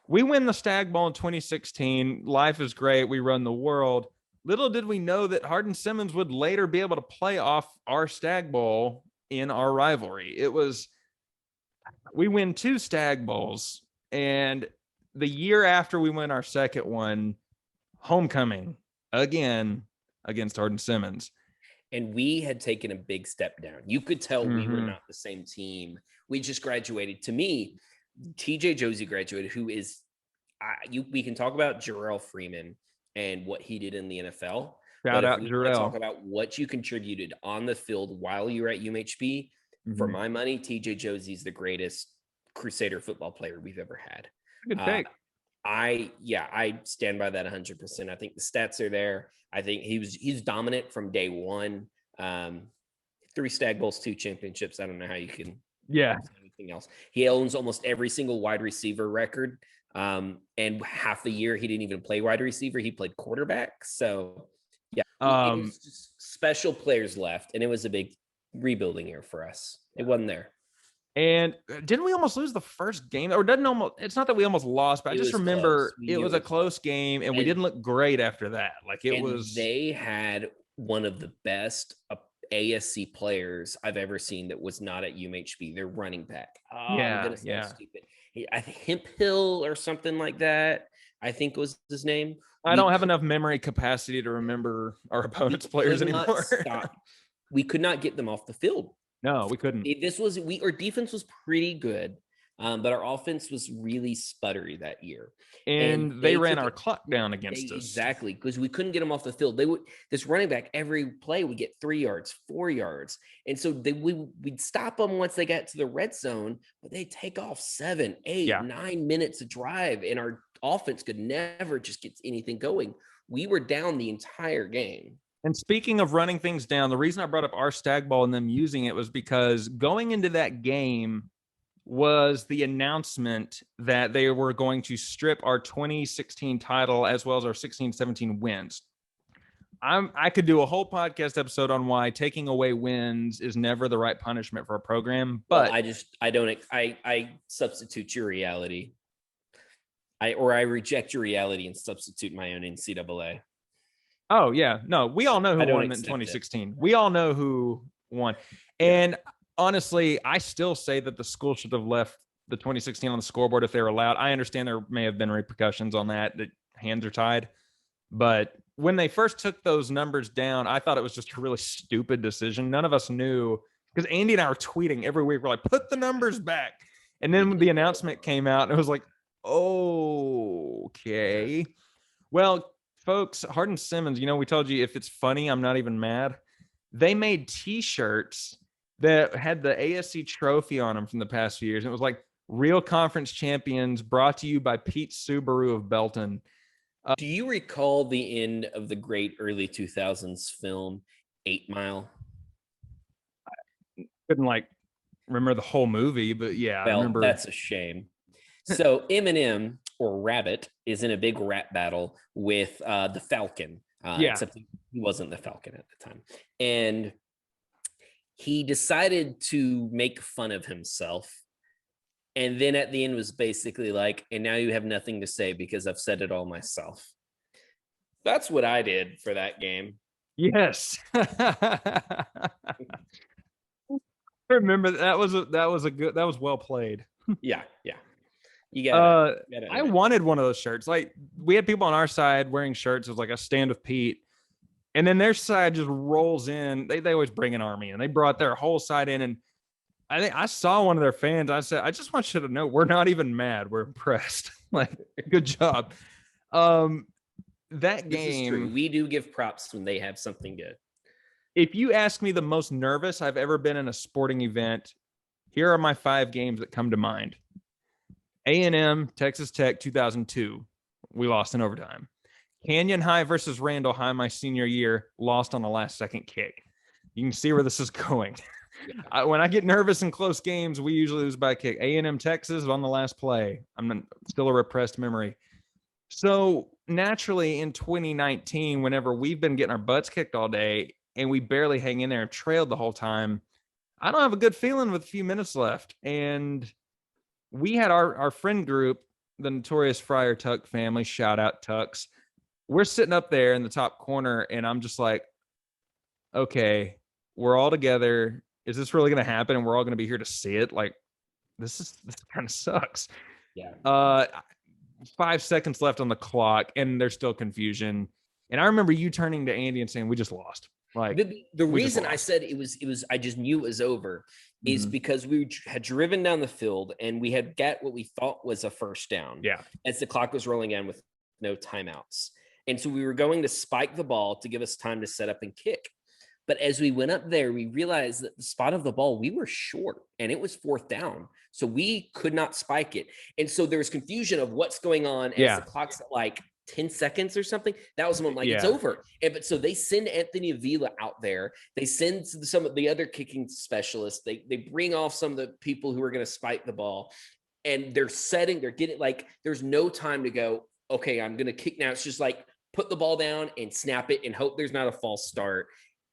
We win the Stag Bowl in 2016. Life is great. We run the world. Little did we know that Hardin-Simmons would later be able to play off our Stag Bowl in our rivalry. We win 2 Stag Bowls, and the year after we win our second one, homecoming again against Hardin-Simmons. And we had taken a big step down. You could tell we were not the same team. We just graduated. To me, TJ Josie graduated, who is, we can talk about Jarrell Freeman and what he did in the NFL, Shout out we Jarrell. talk about what you contributed on the field while you were at UMHB. For my money, TJ Josie's the greatest Crusader football player we've ever had. Good take. I stand by that 100%. I think the stats are there. I think he's dominant from day one. 3 Stag Bowls, 2 championships. I don't know how you can anything else. He owns almost every single wide receiver record. And half the year he didn't even play wide receiver. He played quarterback. So it was just special players left, and it was a big rebuilding year for us. It wasn't there. And didn't we almost lose the first game? Or it's not that we almost lost, but I just remember it was a close game, and we didn't look great after that. They had one of the best ASC players I've ever seen that was not at UMHB. Their running back. I'm gonna sound stupid. I think Hemp Hill or something like that, I think was his name. I don't have enough memory capacity to remember our opponent's players anymore. We could not get them off the field. No, we couldn't. Our defense was pretty good, but our offense was really sputtery that year. And they ran our clock down against us. Exactly, because we couldn't get them off the field. This running back every play would get 3 yards, 4 yards, and so we'd stop them once they got to the red zone, but they take off 7, 8, 9 minutes to drive, and our offense could never just get anything going. We were down the entire game. And speaking of running things down, the reason I brought up our Stag Ball and them using it was because going into that game was the announcement that they were going to strip our 2016 title as well as our 16-17 wins. I could do a whole podcast episode on why taking away wins is never the right punishment for a program, but I substitute your reality. I reject your reality and substitute my own NCAA. Oh yeah, no, we all know who won in 2016. We all know who won, and honestly, I still say that the school should have left the 2016 on the scoreboard if they were allowed. I understand there may have been repercussions on that hands are tied, but when they first took those numbers down, I thought it was just a really stupid decision. None of us knew, because Andy and I were tweeting every week. We're like, put the numbers back, and then when the announcement came out, it was like, oh, okay, well. Folks, Hardin-Simmons, we told you if it's funny, I'm not even mad. They made T-shirts that had the ASC trophy on them from the past few years. And it was like real conference champions brought to you by Pete Subaru of Belton. Do you recall the end of the great early 2000s film 8 Mile? I couldn't remember the whole movie, but yeah, I remember. That's a shame. So Eminem, or Rabbit, is in a big rap battle with the Falcon. Except he wasn't the Falcon at the time. And he decided to make fun of himself. And then at the end was basically like, and now you have nothing to say because I've said it all myself. That's what I did for that game. Yes. I remember that was well played. Yeah. You got I wanted one of those shirts. We had people on our side wearing shirts. It was like a stand with Pete. And then their side just rolls in. They always bring an army, and they brought their whole side in. And I think I saw one of their fans. I said, I just want you to know, we're not even mad. We're impressed. Good job. That game, we do give props when they have something good. If you ask me the most nervous I've ever been in a sporting event, here are my 5 games that come to mind. A&M, Texas Tech, 2002. We lost in overtime. Canyon High versus Randall High, my senior year, lost on the last second kick. You can see where this is going. When I get nervous in close games, we usually lose by a kick. A&M, Texas on the last play. I'm still a repressed memory. So naturally in 2019, whenever we've been getting our butts kicked all day and we barely hang in there and trailed the whole time, I don't have a good feeling with a few minutes left. And we had our friend group, the notorious Friar Tuck family, shout out Tucks. We're sitting up there in the top corner, and I'm just like, okay, we're all together. Is this really going to happen? And we're all going to be here to see it. This kind of sucks. Yeah. 5 seconds left on the clock, and there's still confusion. And I remember you turning to Andy and saying, we just lost. The reason I said it was I just knew it was over is because we had driven down the field and we had got what we thought was a first down. Yeah. As the clock was rolling in with no timeouts. And so we were going to spike the ball to give us time to set up and kick. But as we went up there, we realized that the spot of the ball, we were short and it was 4th down. So we could not spike it. And so there was confusion of what's going on as the clock's at like 10 seconds or something. That was when it's over. But so they send Anthony Avila out there. They send some of the other kicking specialists. They bring off some of the people who are going to spike the ball. And they're getting like, there's no time to go, okay, I'm going to kick now. It's just like, put the ball down and snap it and hope there's not a false start.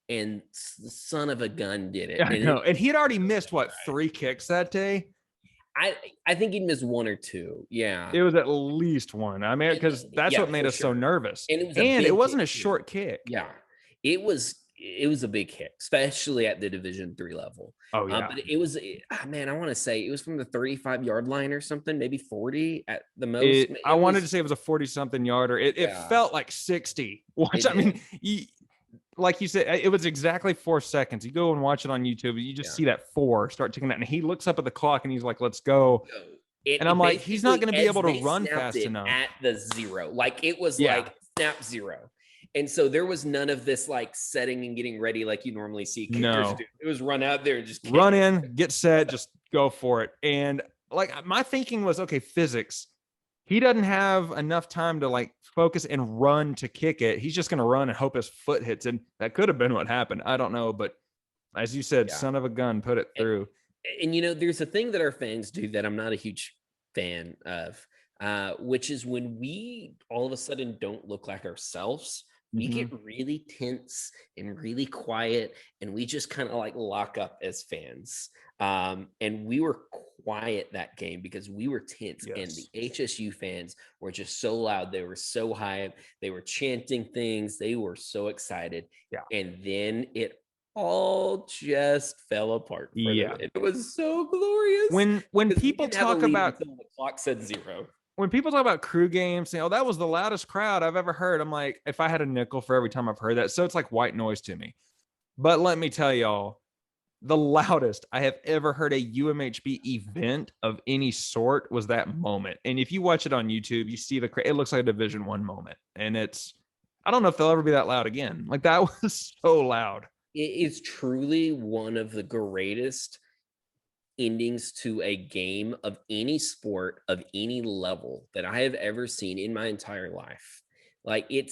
And the son of a gun did it. I know. And he had already missed 3 kicks that day. I think he'd missed 1 or 2. Yeah, it was at least 1. I mean, because that's what made us so nervous. And it wasn't a short kick. Yeah, it was a big kick, especially at the Division III level. Oh yeah, but it was, man, I want to say it was from the 35-yard line or something, maybe 40 at the most. I wanted to say it was a 40-something yarder. It felt like 60. I mean, like you said, it was exactly 4 seconds. You go and watch it on YouTube, you just see that 4 start ticking out, and he looks up at the clock and he's like, "Let's go." And I'm like, he's not going to be able to run fast enough at the 0. Like it was like snap 0. And so there was none of this like setting and getting ready like you normally see kickers do. It was run out there and just kick. Run in, get set, just go for it. And like my thinking was, okay, physics. He doesn't have enough time to like focus and run to kick it. He's just going to run and hope his foot hits it. That could have been what happened. I don't know. But as you said, son of a gun, put it through. And, you know, there's a thing that our fans do that I'm not a huge fan of, which is when we all of a sudden don't look like ourselves, we get really tense and really quiet, and we just kind of like lock up as fans. And we were quiet that game because we were tense, and the h.s.u. fans were just so loud. They were so hyped. They were chanting things. They were so excited. And then it all just fell apart. It was so glorious. When people talk about the clock said 0. When people talk about crew games, saying, "Oh, that was the loudest crowd I've ever heard," I'm like, if I had a nickel for every time I've heard that, so it's like white noise to me. But let me tell y'all, the loudest I have ever heard a UMHB event of any sort was that moment. And if you watch it on YouTube, you see it looks like a Division I moment, and I don't know if they'll ever be that loud again. Like that was so loud. It is truly one of the greatest endings to a game of any sport of any level that I have ever seen in my entire life. Like it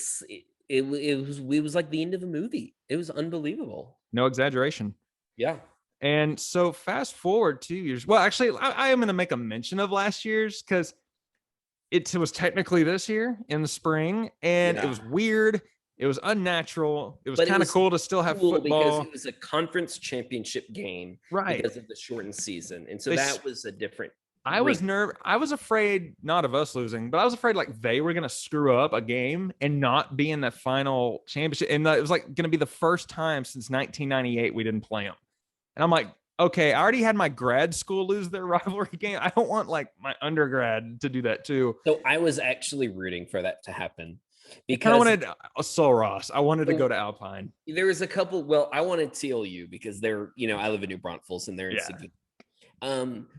was like the end of a movie. It was unbelievable. No exaggeration. Yeah. And so fast forward 2 years. Well, actually, I am going to make a mention of last year's because it was technically this year in the spring, and it was weird. It was unnatural. It was kind of cool to still have football because it was a conference championship game, right? Because of the shortened season, and so that was a different. I was afraid not of us losing, but I was afraid like they were gonna screw up a game and not be in the final championship, and it was like gonna be the first time since 1998 we didn't play them. And I'm like, okay, I already had my grad school lose their rivalry game. I don't want like my undergrad to do that too. So I was actually rooting for that to happen. Because I wanted Sul Ross. I wanted to go to Alpine. There was a couple. Well, I wanted TLU because they're, I live in New Braunfels and they're in Seguin.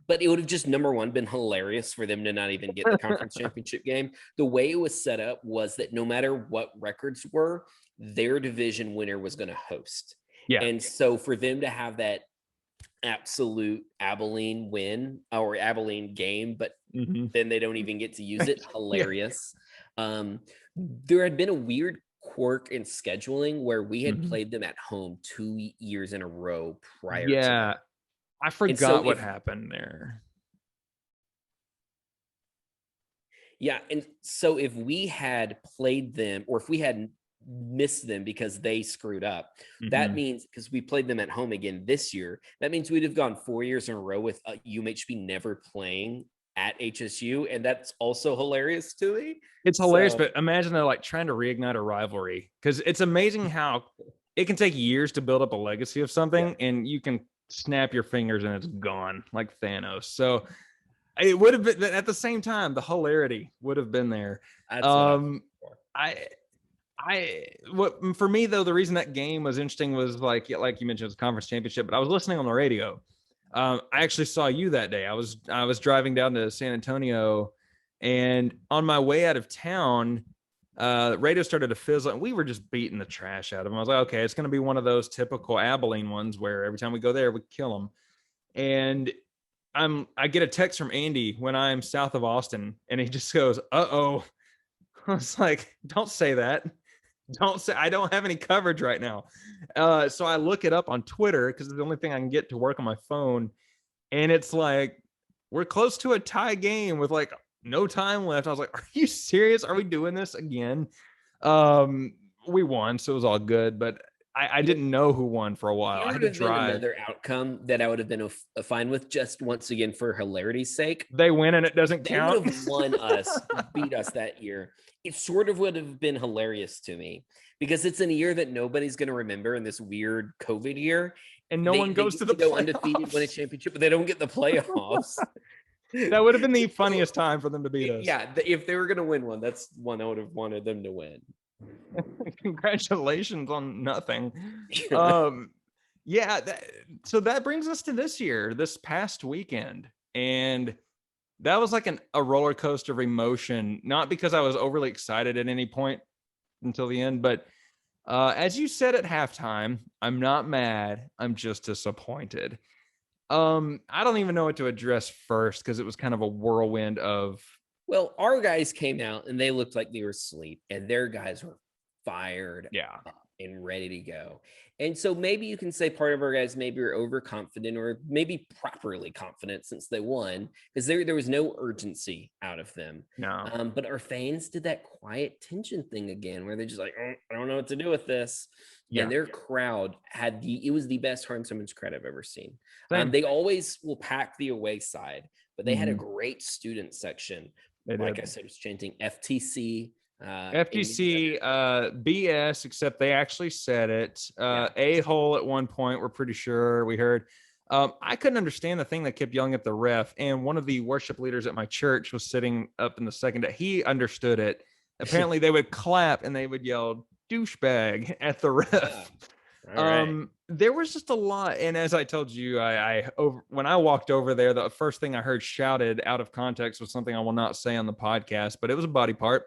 But it would have just, number one, been hilarious for them to not even get the conference championship game. The way it was set up was that no matter what records were, their division winner was going to host. Yeah. And so for them to have that absolute Abilene win or Abilene game, but then they don't even get to use it. Hilarious. There had been a weird quirk in scheduling where we had played them at home 2 years in a row prior to that. I forgot what happened there. Yeah, and so if we had played them, or if we had missed them because they screwed up, that means, because we played them at home again this year, that means we'd have gone 4 years in a row with UMHB never playing at h.s.u, and that's also hilarious to me. It's hilarious, but imagine they're like trying to reignite a rivalry, because it's amazing how it can take years to build up a legacy of something, and you can snap your fingers and it's gone like Thanos. So it would have been, at the same time, the hilarity would have been there. What for me though, the reason that game was interesting was like you mentioned, it was a conference championship, but I was listening on the radio. I actually saw you that day. I was driving down to San Antonio, and on my way out of town, radio started to fizzle, and we were just beating the trash out of them. I was like, okay, it's going to be one of those typical Abilene ones where every time we go there, we kill them. And I get a text from Andy when I'm south of Austin, and he just goes, "Uh-oh." I was like, "Don't say that. Don't say I don't have any coverage right now." So I look it up on Twitter because it's the only thing I can get to work on my phone, and it's like we're close to a tie game with like no time left. I was like, "Are you serious? Are we doing this again?" We won, so it was all good, but I didn't know who won for a while. I had to drive. Another outcome that I would have been fine with, just once again for hilarity's sake. They win and it doesn't count. They would have won us, beat us that year. It sort of would have been hilarious to me because it's in a year that nobody's going to remember in this weird COVID year. And no one goes to the playoffs. Undefeated, win a championship, but they don't get the playoffs. That would have been the funniest time for them to beat us. Yeah, if they were going to win one, that's one I would have wanted them to win. Congratulations on nothing. So that brings us to this past weekend, and that was like a roller coaster of emotion, not because I was overly excited at any point until the end, but as you said at halftime, I'm not mad, I'm just disappointed. I don't even know what to address first because it was kind of a whirlwind of. Well, our guys came out and they looked like they were asleep, and their guys were fired up and ready to go. And so maybe you can say part of our guys maybe are overconfident or maybe properly confident since they won, because there was no urgency out of them. No. But our fans did that quiet tension thing again where they're just like, I don't know what to do with this. Yeah. And their crowd it was the best Hardin-Simmons crowd I've ever seen. They always will pack the away side, but they had a great student section. Like I said, it was chanting FTC. BS, except they actually said it. A-hole at one point, we're pretty sure we heard. I couldn't understand the thing that kept yelling at the ref. And one of the worship leaders at my church was sitting up in the second day. He understood it. Apparently they would clap and they would yell douchebag at the ref. There was just a lot. And as I told you, when I walked over there, the first thing I heard shouted out of context was something I will not say on the podcast, but it was a body part.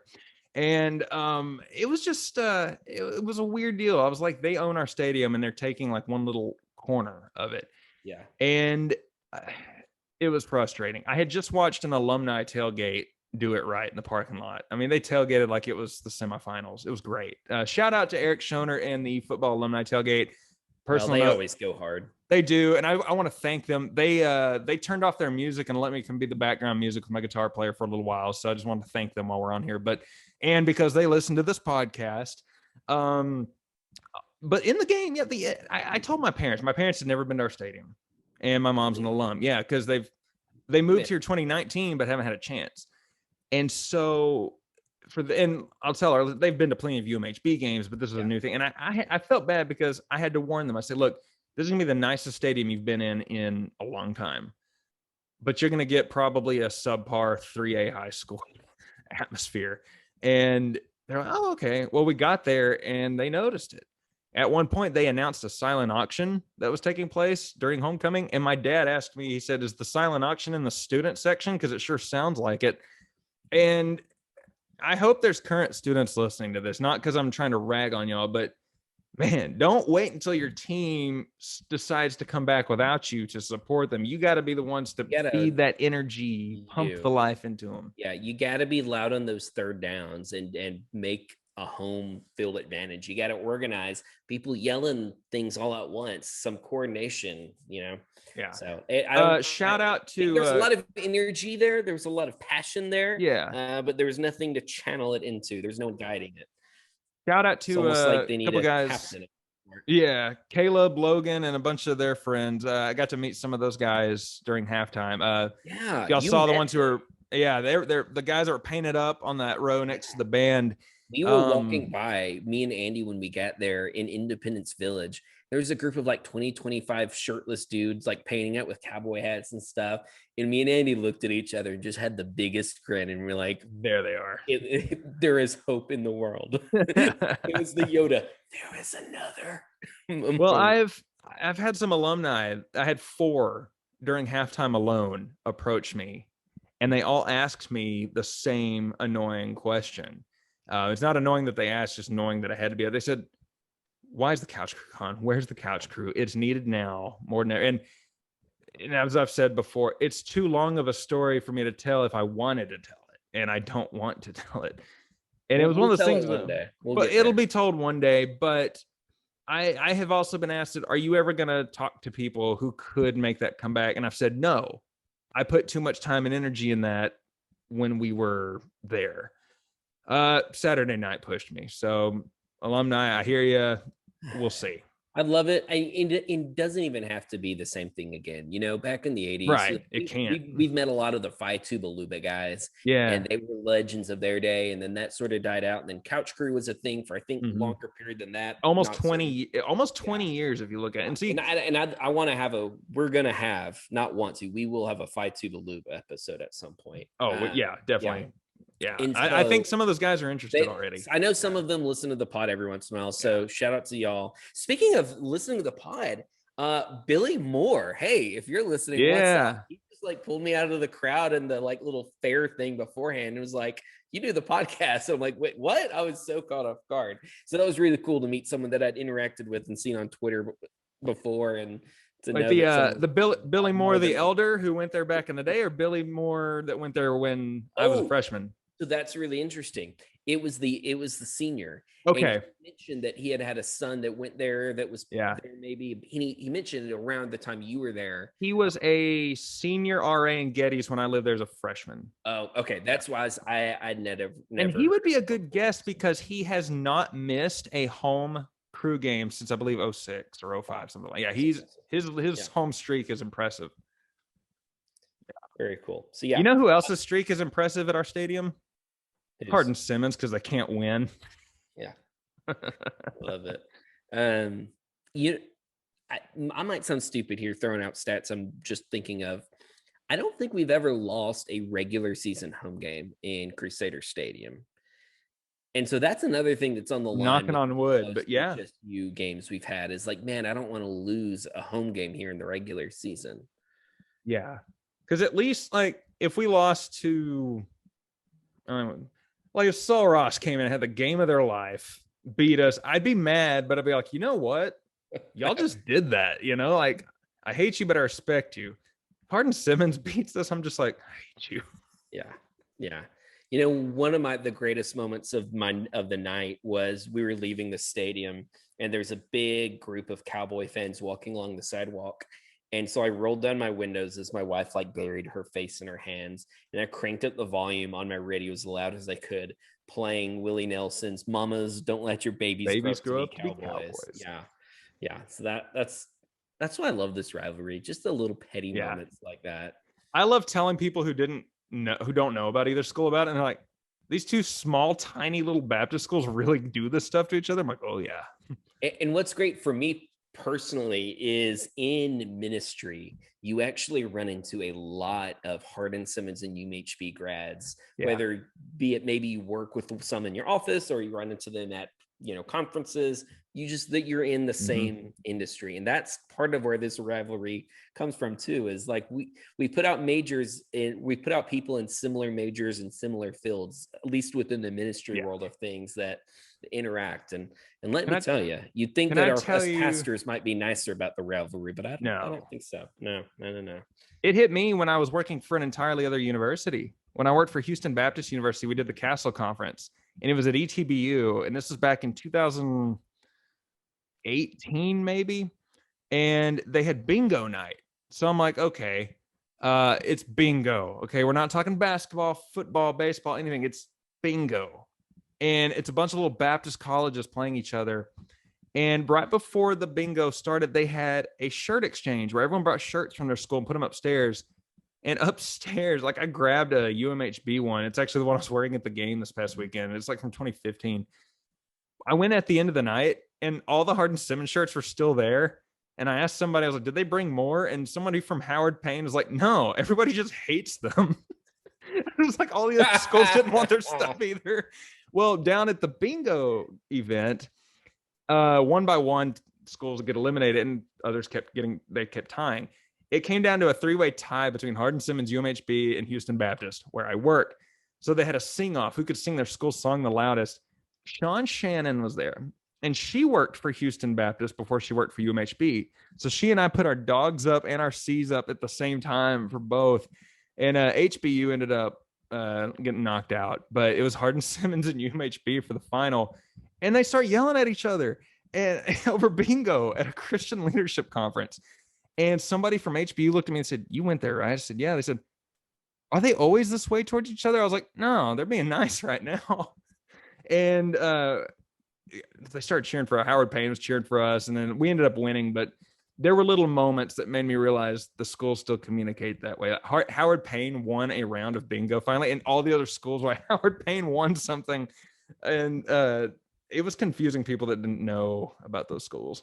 And it was just it was a weird deal. I was like, they own our stadium and they're taking like one little corner of it. Yeah. And it was frustrating. I had just watched an alumni tailgate do it right in the parking lot. I mean, they tailgated like it was the semifinals. It was great. Shout out to Eric Schoner and the football alumni tailgate. Personally, they always go hard. They do, and I want to thank them. They turned off their music and let me come be the background music with my guitar player for a little while. So I just wanted to thank them while we're on here. And because they listen to this podcast. But in the game, I told my parents. My parents had never been to our stadium, and my mom's an alum. Yeah, because they moved here 2019, but haven't had a chance. And so and I'll tell her they've been to plenty of UMHB games, but this is a new thing. And I felt bad because I had to warn them. I said, look, this is gonna be the nicest stadium you've been in a long time, but you're gonna get probably a subpar 3A high school atmosphere. And they're like, oh, okay. Well, we got there and they noticed it. At one point, they announced a silent auction that was taking place during homecoming. And my dad asked me, he said, is the silent auction in the student section? Because it sure sounds like it. And I hope there's current students listening to this, not because I'm trying to rag on y'all, but man, don't wait until your team decides to come back without you to support them. You got to be the ones to feed that energy, pump the life into them. Yeah, you got to be loud on those third downs and make a home field advantage. You got to organize people yelling things all at once, some coordination, Yeah. So shout out to there's a lot of energy there. There was a lot of passion there. Yeah. But there was nothing to channel it into. There's no guiding it. Shout out to like they need a couple guys. Yeah, Caleb, Logan, and a bunch of their friends. I got to meet some of those guys during halftime. Y'all saw the ones who were. Yeah, they're the guys that were painted up on that row next to the band. We were walking by, me and Andy, when we got there in Independence Village. There was a group of like 25 shirtless dudes like painting out with cowboy hats and stuff. And me and Andy looked at each other and just had the biggest grin. And we're like, there they are. There is hope in the world. It was the Yoda. There is another. Well, I've had some alumni. I had 4 during halftime alone approach me. And they all asked me the same annoying question. It's not annoying that they asked, just annoying that I had to be. They said, "Why is the couch crew gone? Where's the couch crew? It's needed now more than ever." And as I've said before, it's too long of a story for me to tell if I wanted to tell it, and I don't want to tell it. And it was one of those things. One day. But it'll be told one day. But I have also been asked, "Are you ever going to talk to people who could make that comeback?" And I've said no. I put too much time and energy in that when we were there. Saturday night pushed me. So alumni, I hear you. We'll see. I love it. It doesn't even have to be the same thing again. You know, back in the 80s, right? It can't. We've met a lot of the Phi Tuba Luba guys. Yeah. And they were legends of their day. And then that sort of died out. And then couch crew was a thing for, I think, longer period than that. Almost 20 years if you look at it. And see, I want to have we will have a Phi Tuba Luba episode at some point. Oh, yeah, definitely. Yeah. Yeah, so, I think some of those guys are interested already. I know some of them listen to the pod every once in a while. So shout out to y'all. Speaking of listening to the pod, Billy Moore. Hey, if you're listening, he just like pulled me out of the crowd in the like little fair thing beforehand. It was like, you do the podcast. So I'm like, wait, what? I was so caught off guard. So that was really cool to meet someone that I'd interacted with and seen on Twitter before. And like the Billy Moore, the elder who went there back in the day, or Billy Moore that went there when I was a freshman. So that's really interesting. It was the senior. Okay. And he mentioned that he had a son that went there that was there maybe. He mentioned it around the time you were there. He was a senior RA in Getty's when I lived there as a freshman. Oh, okay. That's why I'd never. And he would be a good guest because he has not missed a home crew game since I believe 06 or 05, something like that. Yeah, his home streak is impressive. Very cool. So yeah. You know who else's streak is impressive at our stadium? Hardin-Simmons, because they can't win. Yeah. Love it. I might sound stupid here throwing out stats I'm just thinking of. I don't think we've ever lost a regular season home game in Crusader Stadium. And so that's another thing that's on the line. Knocking on wood, but yeah. Just few games we've had is like, man, I don't want to lose a home game here in the regular season. Yeah. Because at least, like, if we lost to, like, if Sul Ross came in and had the game of their life, beat us, I'd be mad, but I'd be like, you know what? Y'all just did that, you know? Like, I hate you, but I respect you. If Hardin-Simmons beats us, I'm just like, I hate you. Yeah. Yeah. You know, one of the greatest moments of the night was we were leaving the stadium, and there's a big group of Cowboy fans walking along the sidewalk. And so I rolled down my windows as my wife like buried her face in her hands, and I cranked up the volume on my radio as loud as I could, playing Willie Nelson's "Mamas Don't Let Your Babies Grow Up to Be Cowboys." Yeah. So that's why I love this rivalry. Just the little petty moments like that. I love telling people who don't know about either school about it, and they're like, these two small, tiny little Baptist schools really do this stuff to each other. I'm like, oh yeah. And what's great for me personally is in ministry, you actually run into a lot of Hardin-Simmons and UMHB grads, whether be it maybe you work with some in your office or you run into them at conferences. That you're in the same industry, and that's part of where this rivalry comes from too. Is like we put out majors and we put out people in similar majors and similar fields, at least within the ministry world of things that interact. And let me tell you, you'd think that us pastors might be nicer about the rivalry, but I don't think so. No. It hit me when I was working for an entirely other university. When I worked for Houston Baptist University, we did the Castle Conference, and it was at ETBU, and this was back in 2018 maybe, and they had bingo night. So I'm like, okay, it's bingo. Okay, we're not talking basketball, football, baseball, anything. It's bingo. And it's a bunch of little Baptist colleges playing each other. And right before the bingo started, they had a shirt exchange where everyone brought shirts from their school and put them upstairs. And upstairs, like, I grabbed a UMHB one. It's actually the one I was wearing at the game this past weekend. It's like from 2015. I went at the end of the night, and all the Hardin-Simmons shirts were still there. And I asked somebody, I was like, did they bring more? And somebody from Howard Payne was like, no, everybody just hates them. It was like all the other schools didn't want their stuff either. Well, down at the bingo event, one by one, schools get eliminated, and others kept tying. It came down to a three-way tie between Hardin-Simmons, UMHB, and Houston Baptist, where I work. So they had a sing off, who could sing their school song the loudest. Sean Shannon was there, and she worked for Houston Baptist before she worked for UMHB. So she and I put our dogs up and our C's up at the same time for both. And HBU ended up getting knocked out, but it was Hardin-Simmons and UMHB for the final. And they start yelling at each other and over bingo at a Christian leadership conference. And somebody from HBU looked at me and said, "You went there, right?" I said, "Yeah." They said, "Are they always this way towards each other?" I was like, "No, they're being nice right now." And they started cheering for Howard Payne was cheering for us, and then we ended up winning. But there were little moments that made me realize the schools still communicate that way. Howard Payne won a round of bingo finally, and all the other schools were like, Howard Payne won something, and it was confusing people that didn't know about those schools.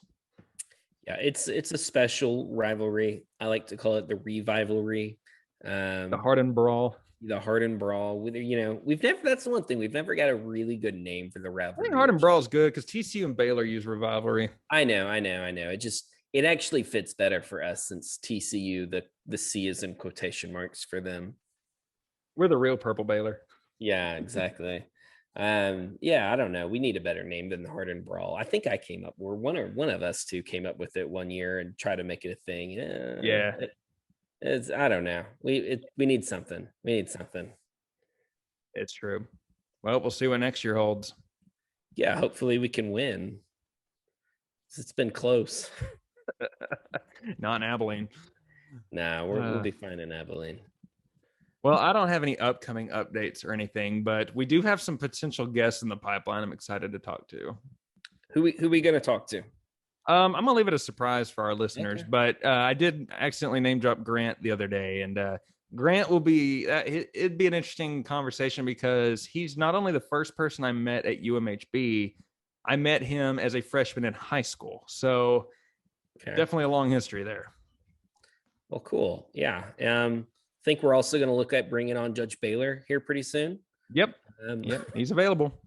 Yeah, it's a special rivalry. I like to call it the revivalry. The Hardin Brawl. The Hardin Brawl. We've never. That's the one thing we've never got a really good name for the I rivalry. think Hardin Brawl is good because TCU and Baylor use rivalry. I know. It actually fits better for us since TCU, the C is in quotation marks for them. We're the real Purple Baylor. Yeah, exactly. Yeah, I don't know. We need a better name than the Hardin Brawl. I think I came up, or one of us two came up with it one year and tried to make it a thing. Yeah. I don't know. We need something. It's true. Well, we'll see what next year holds. Yeah, hopefully we can win. It's been close. Not in Abilene. Nah, we'll be fine in Abilene. Well, I don't have any upcoming updates or anything, but we do have some potential guests in the pipeline I'm excited to talk to. Who we going to talk to? I'm going to leave it a surprise for our listeners, Okay. but I did accidentally name drop Grant the other day, and Grant will be, it'd be an interesting conversation because he's not only the first person I met at UMHB, I met him as a freshman in high school. So definitely a long history there. Well, cool. Yeah. Think we're also going to look at bringing on Judge Baylor here pretty soon. Yep. He's available.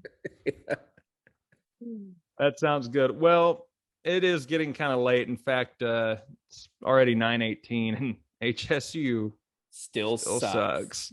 That sounds good. Well, it is getting kind of late. In fact, it's already 9:18 and h.s.u. still sucks.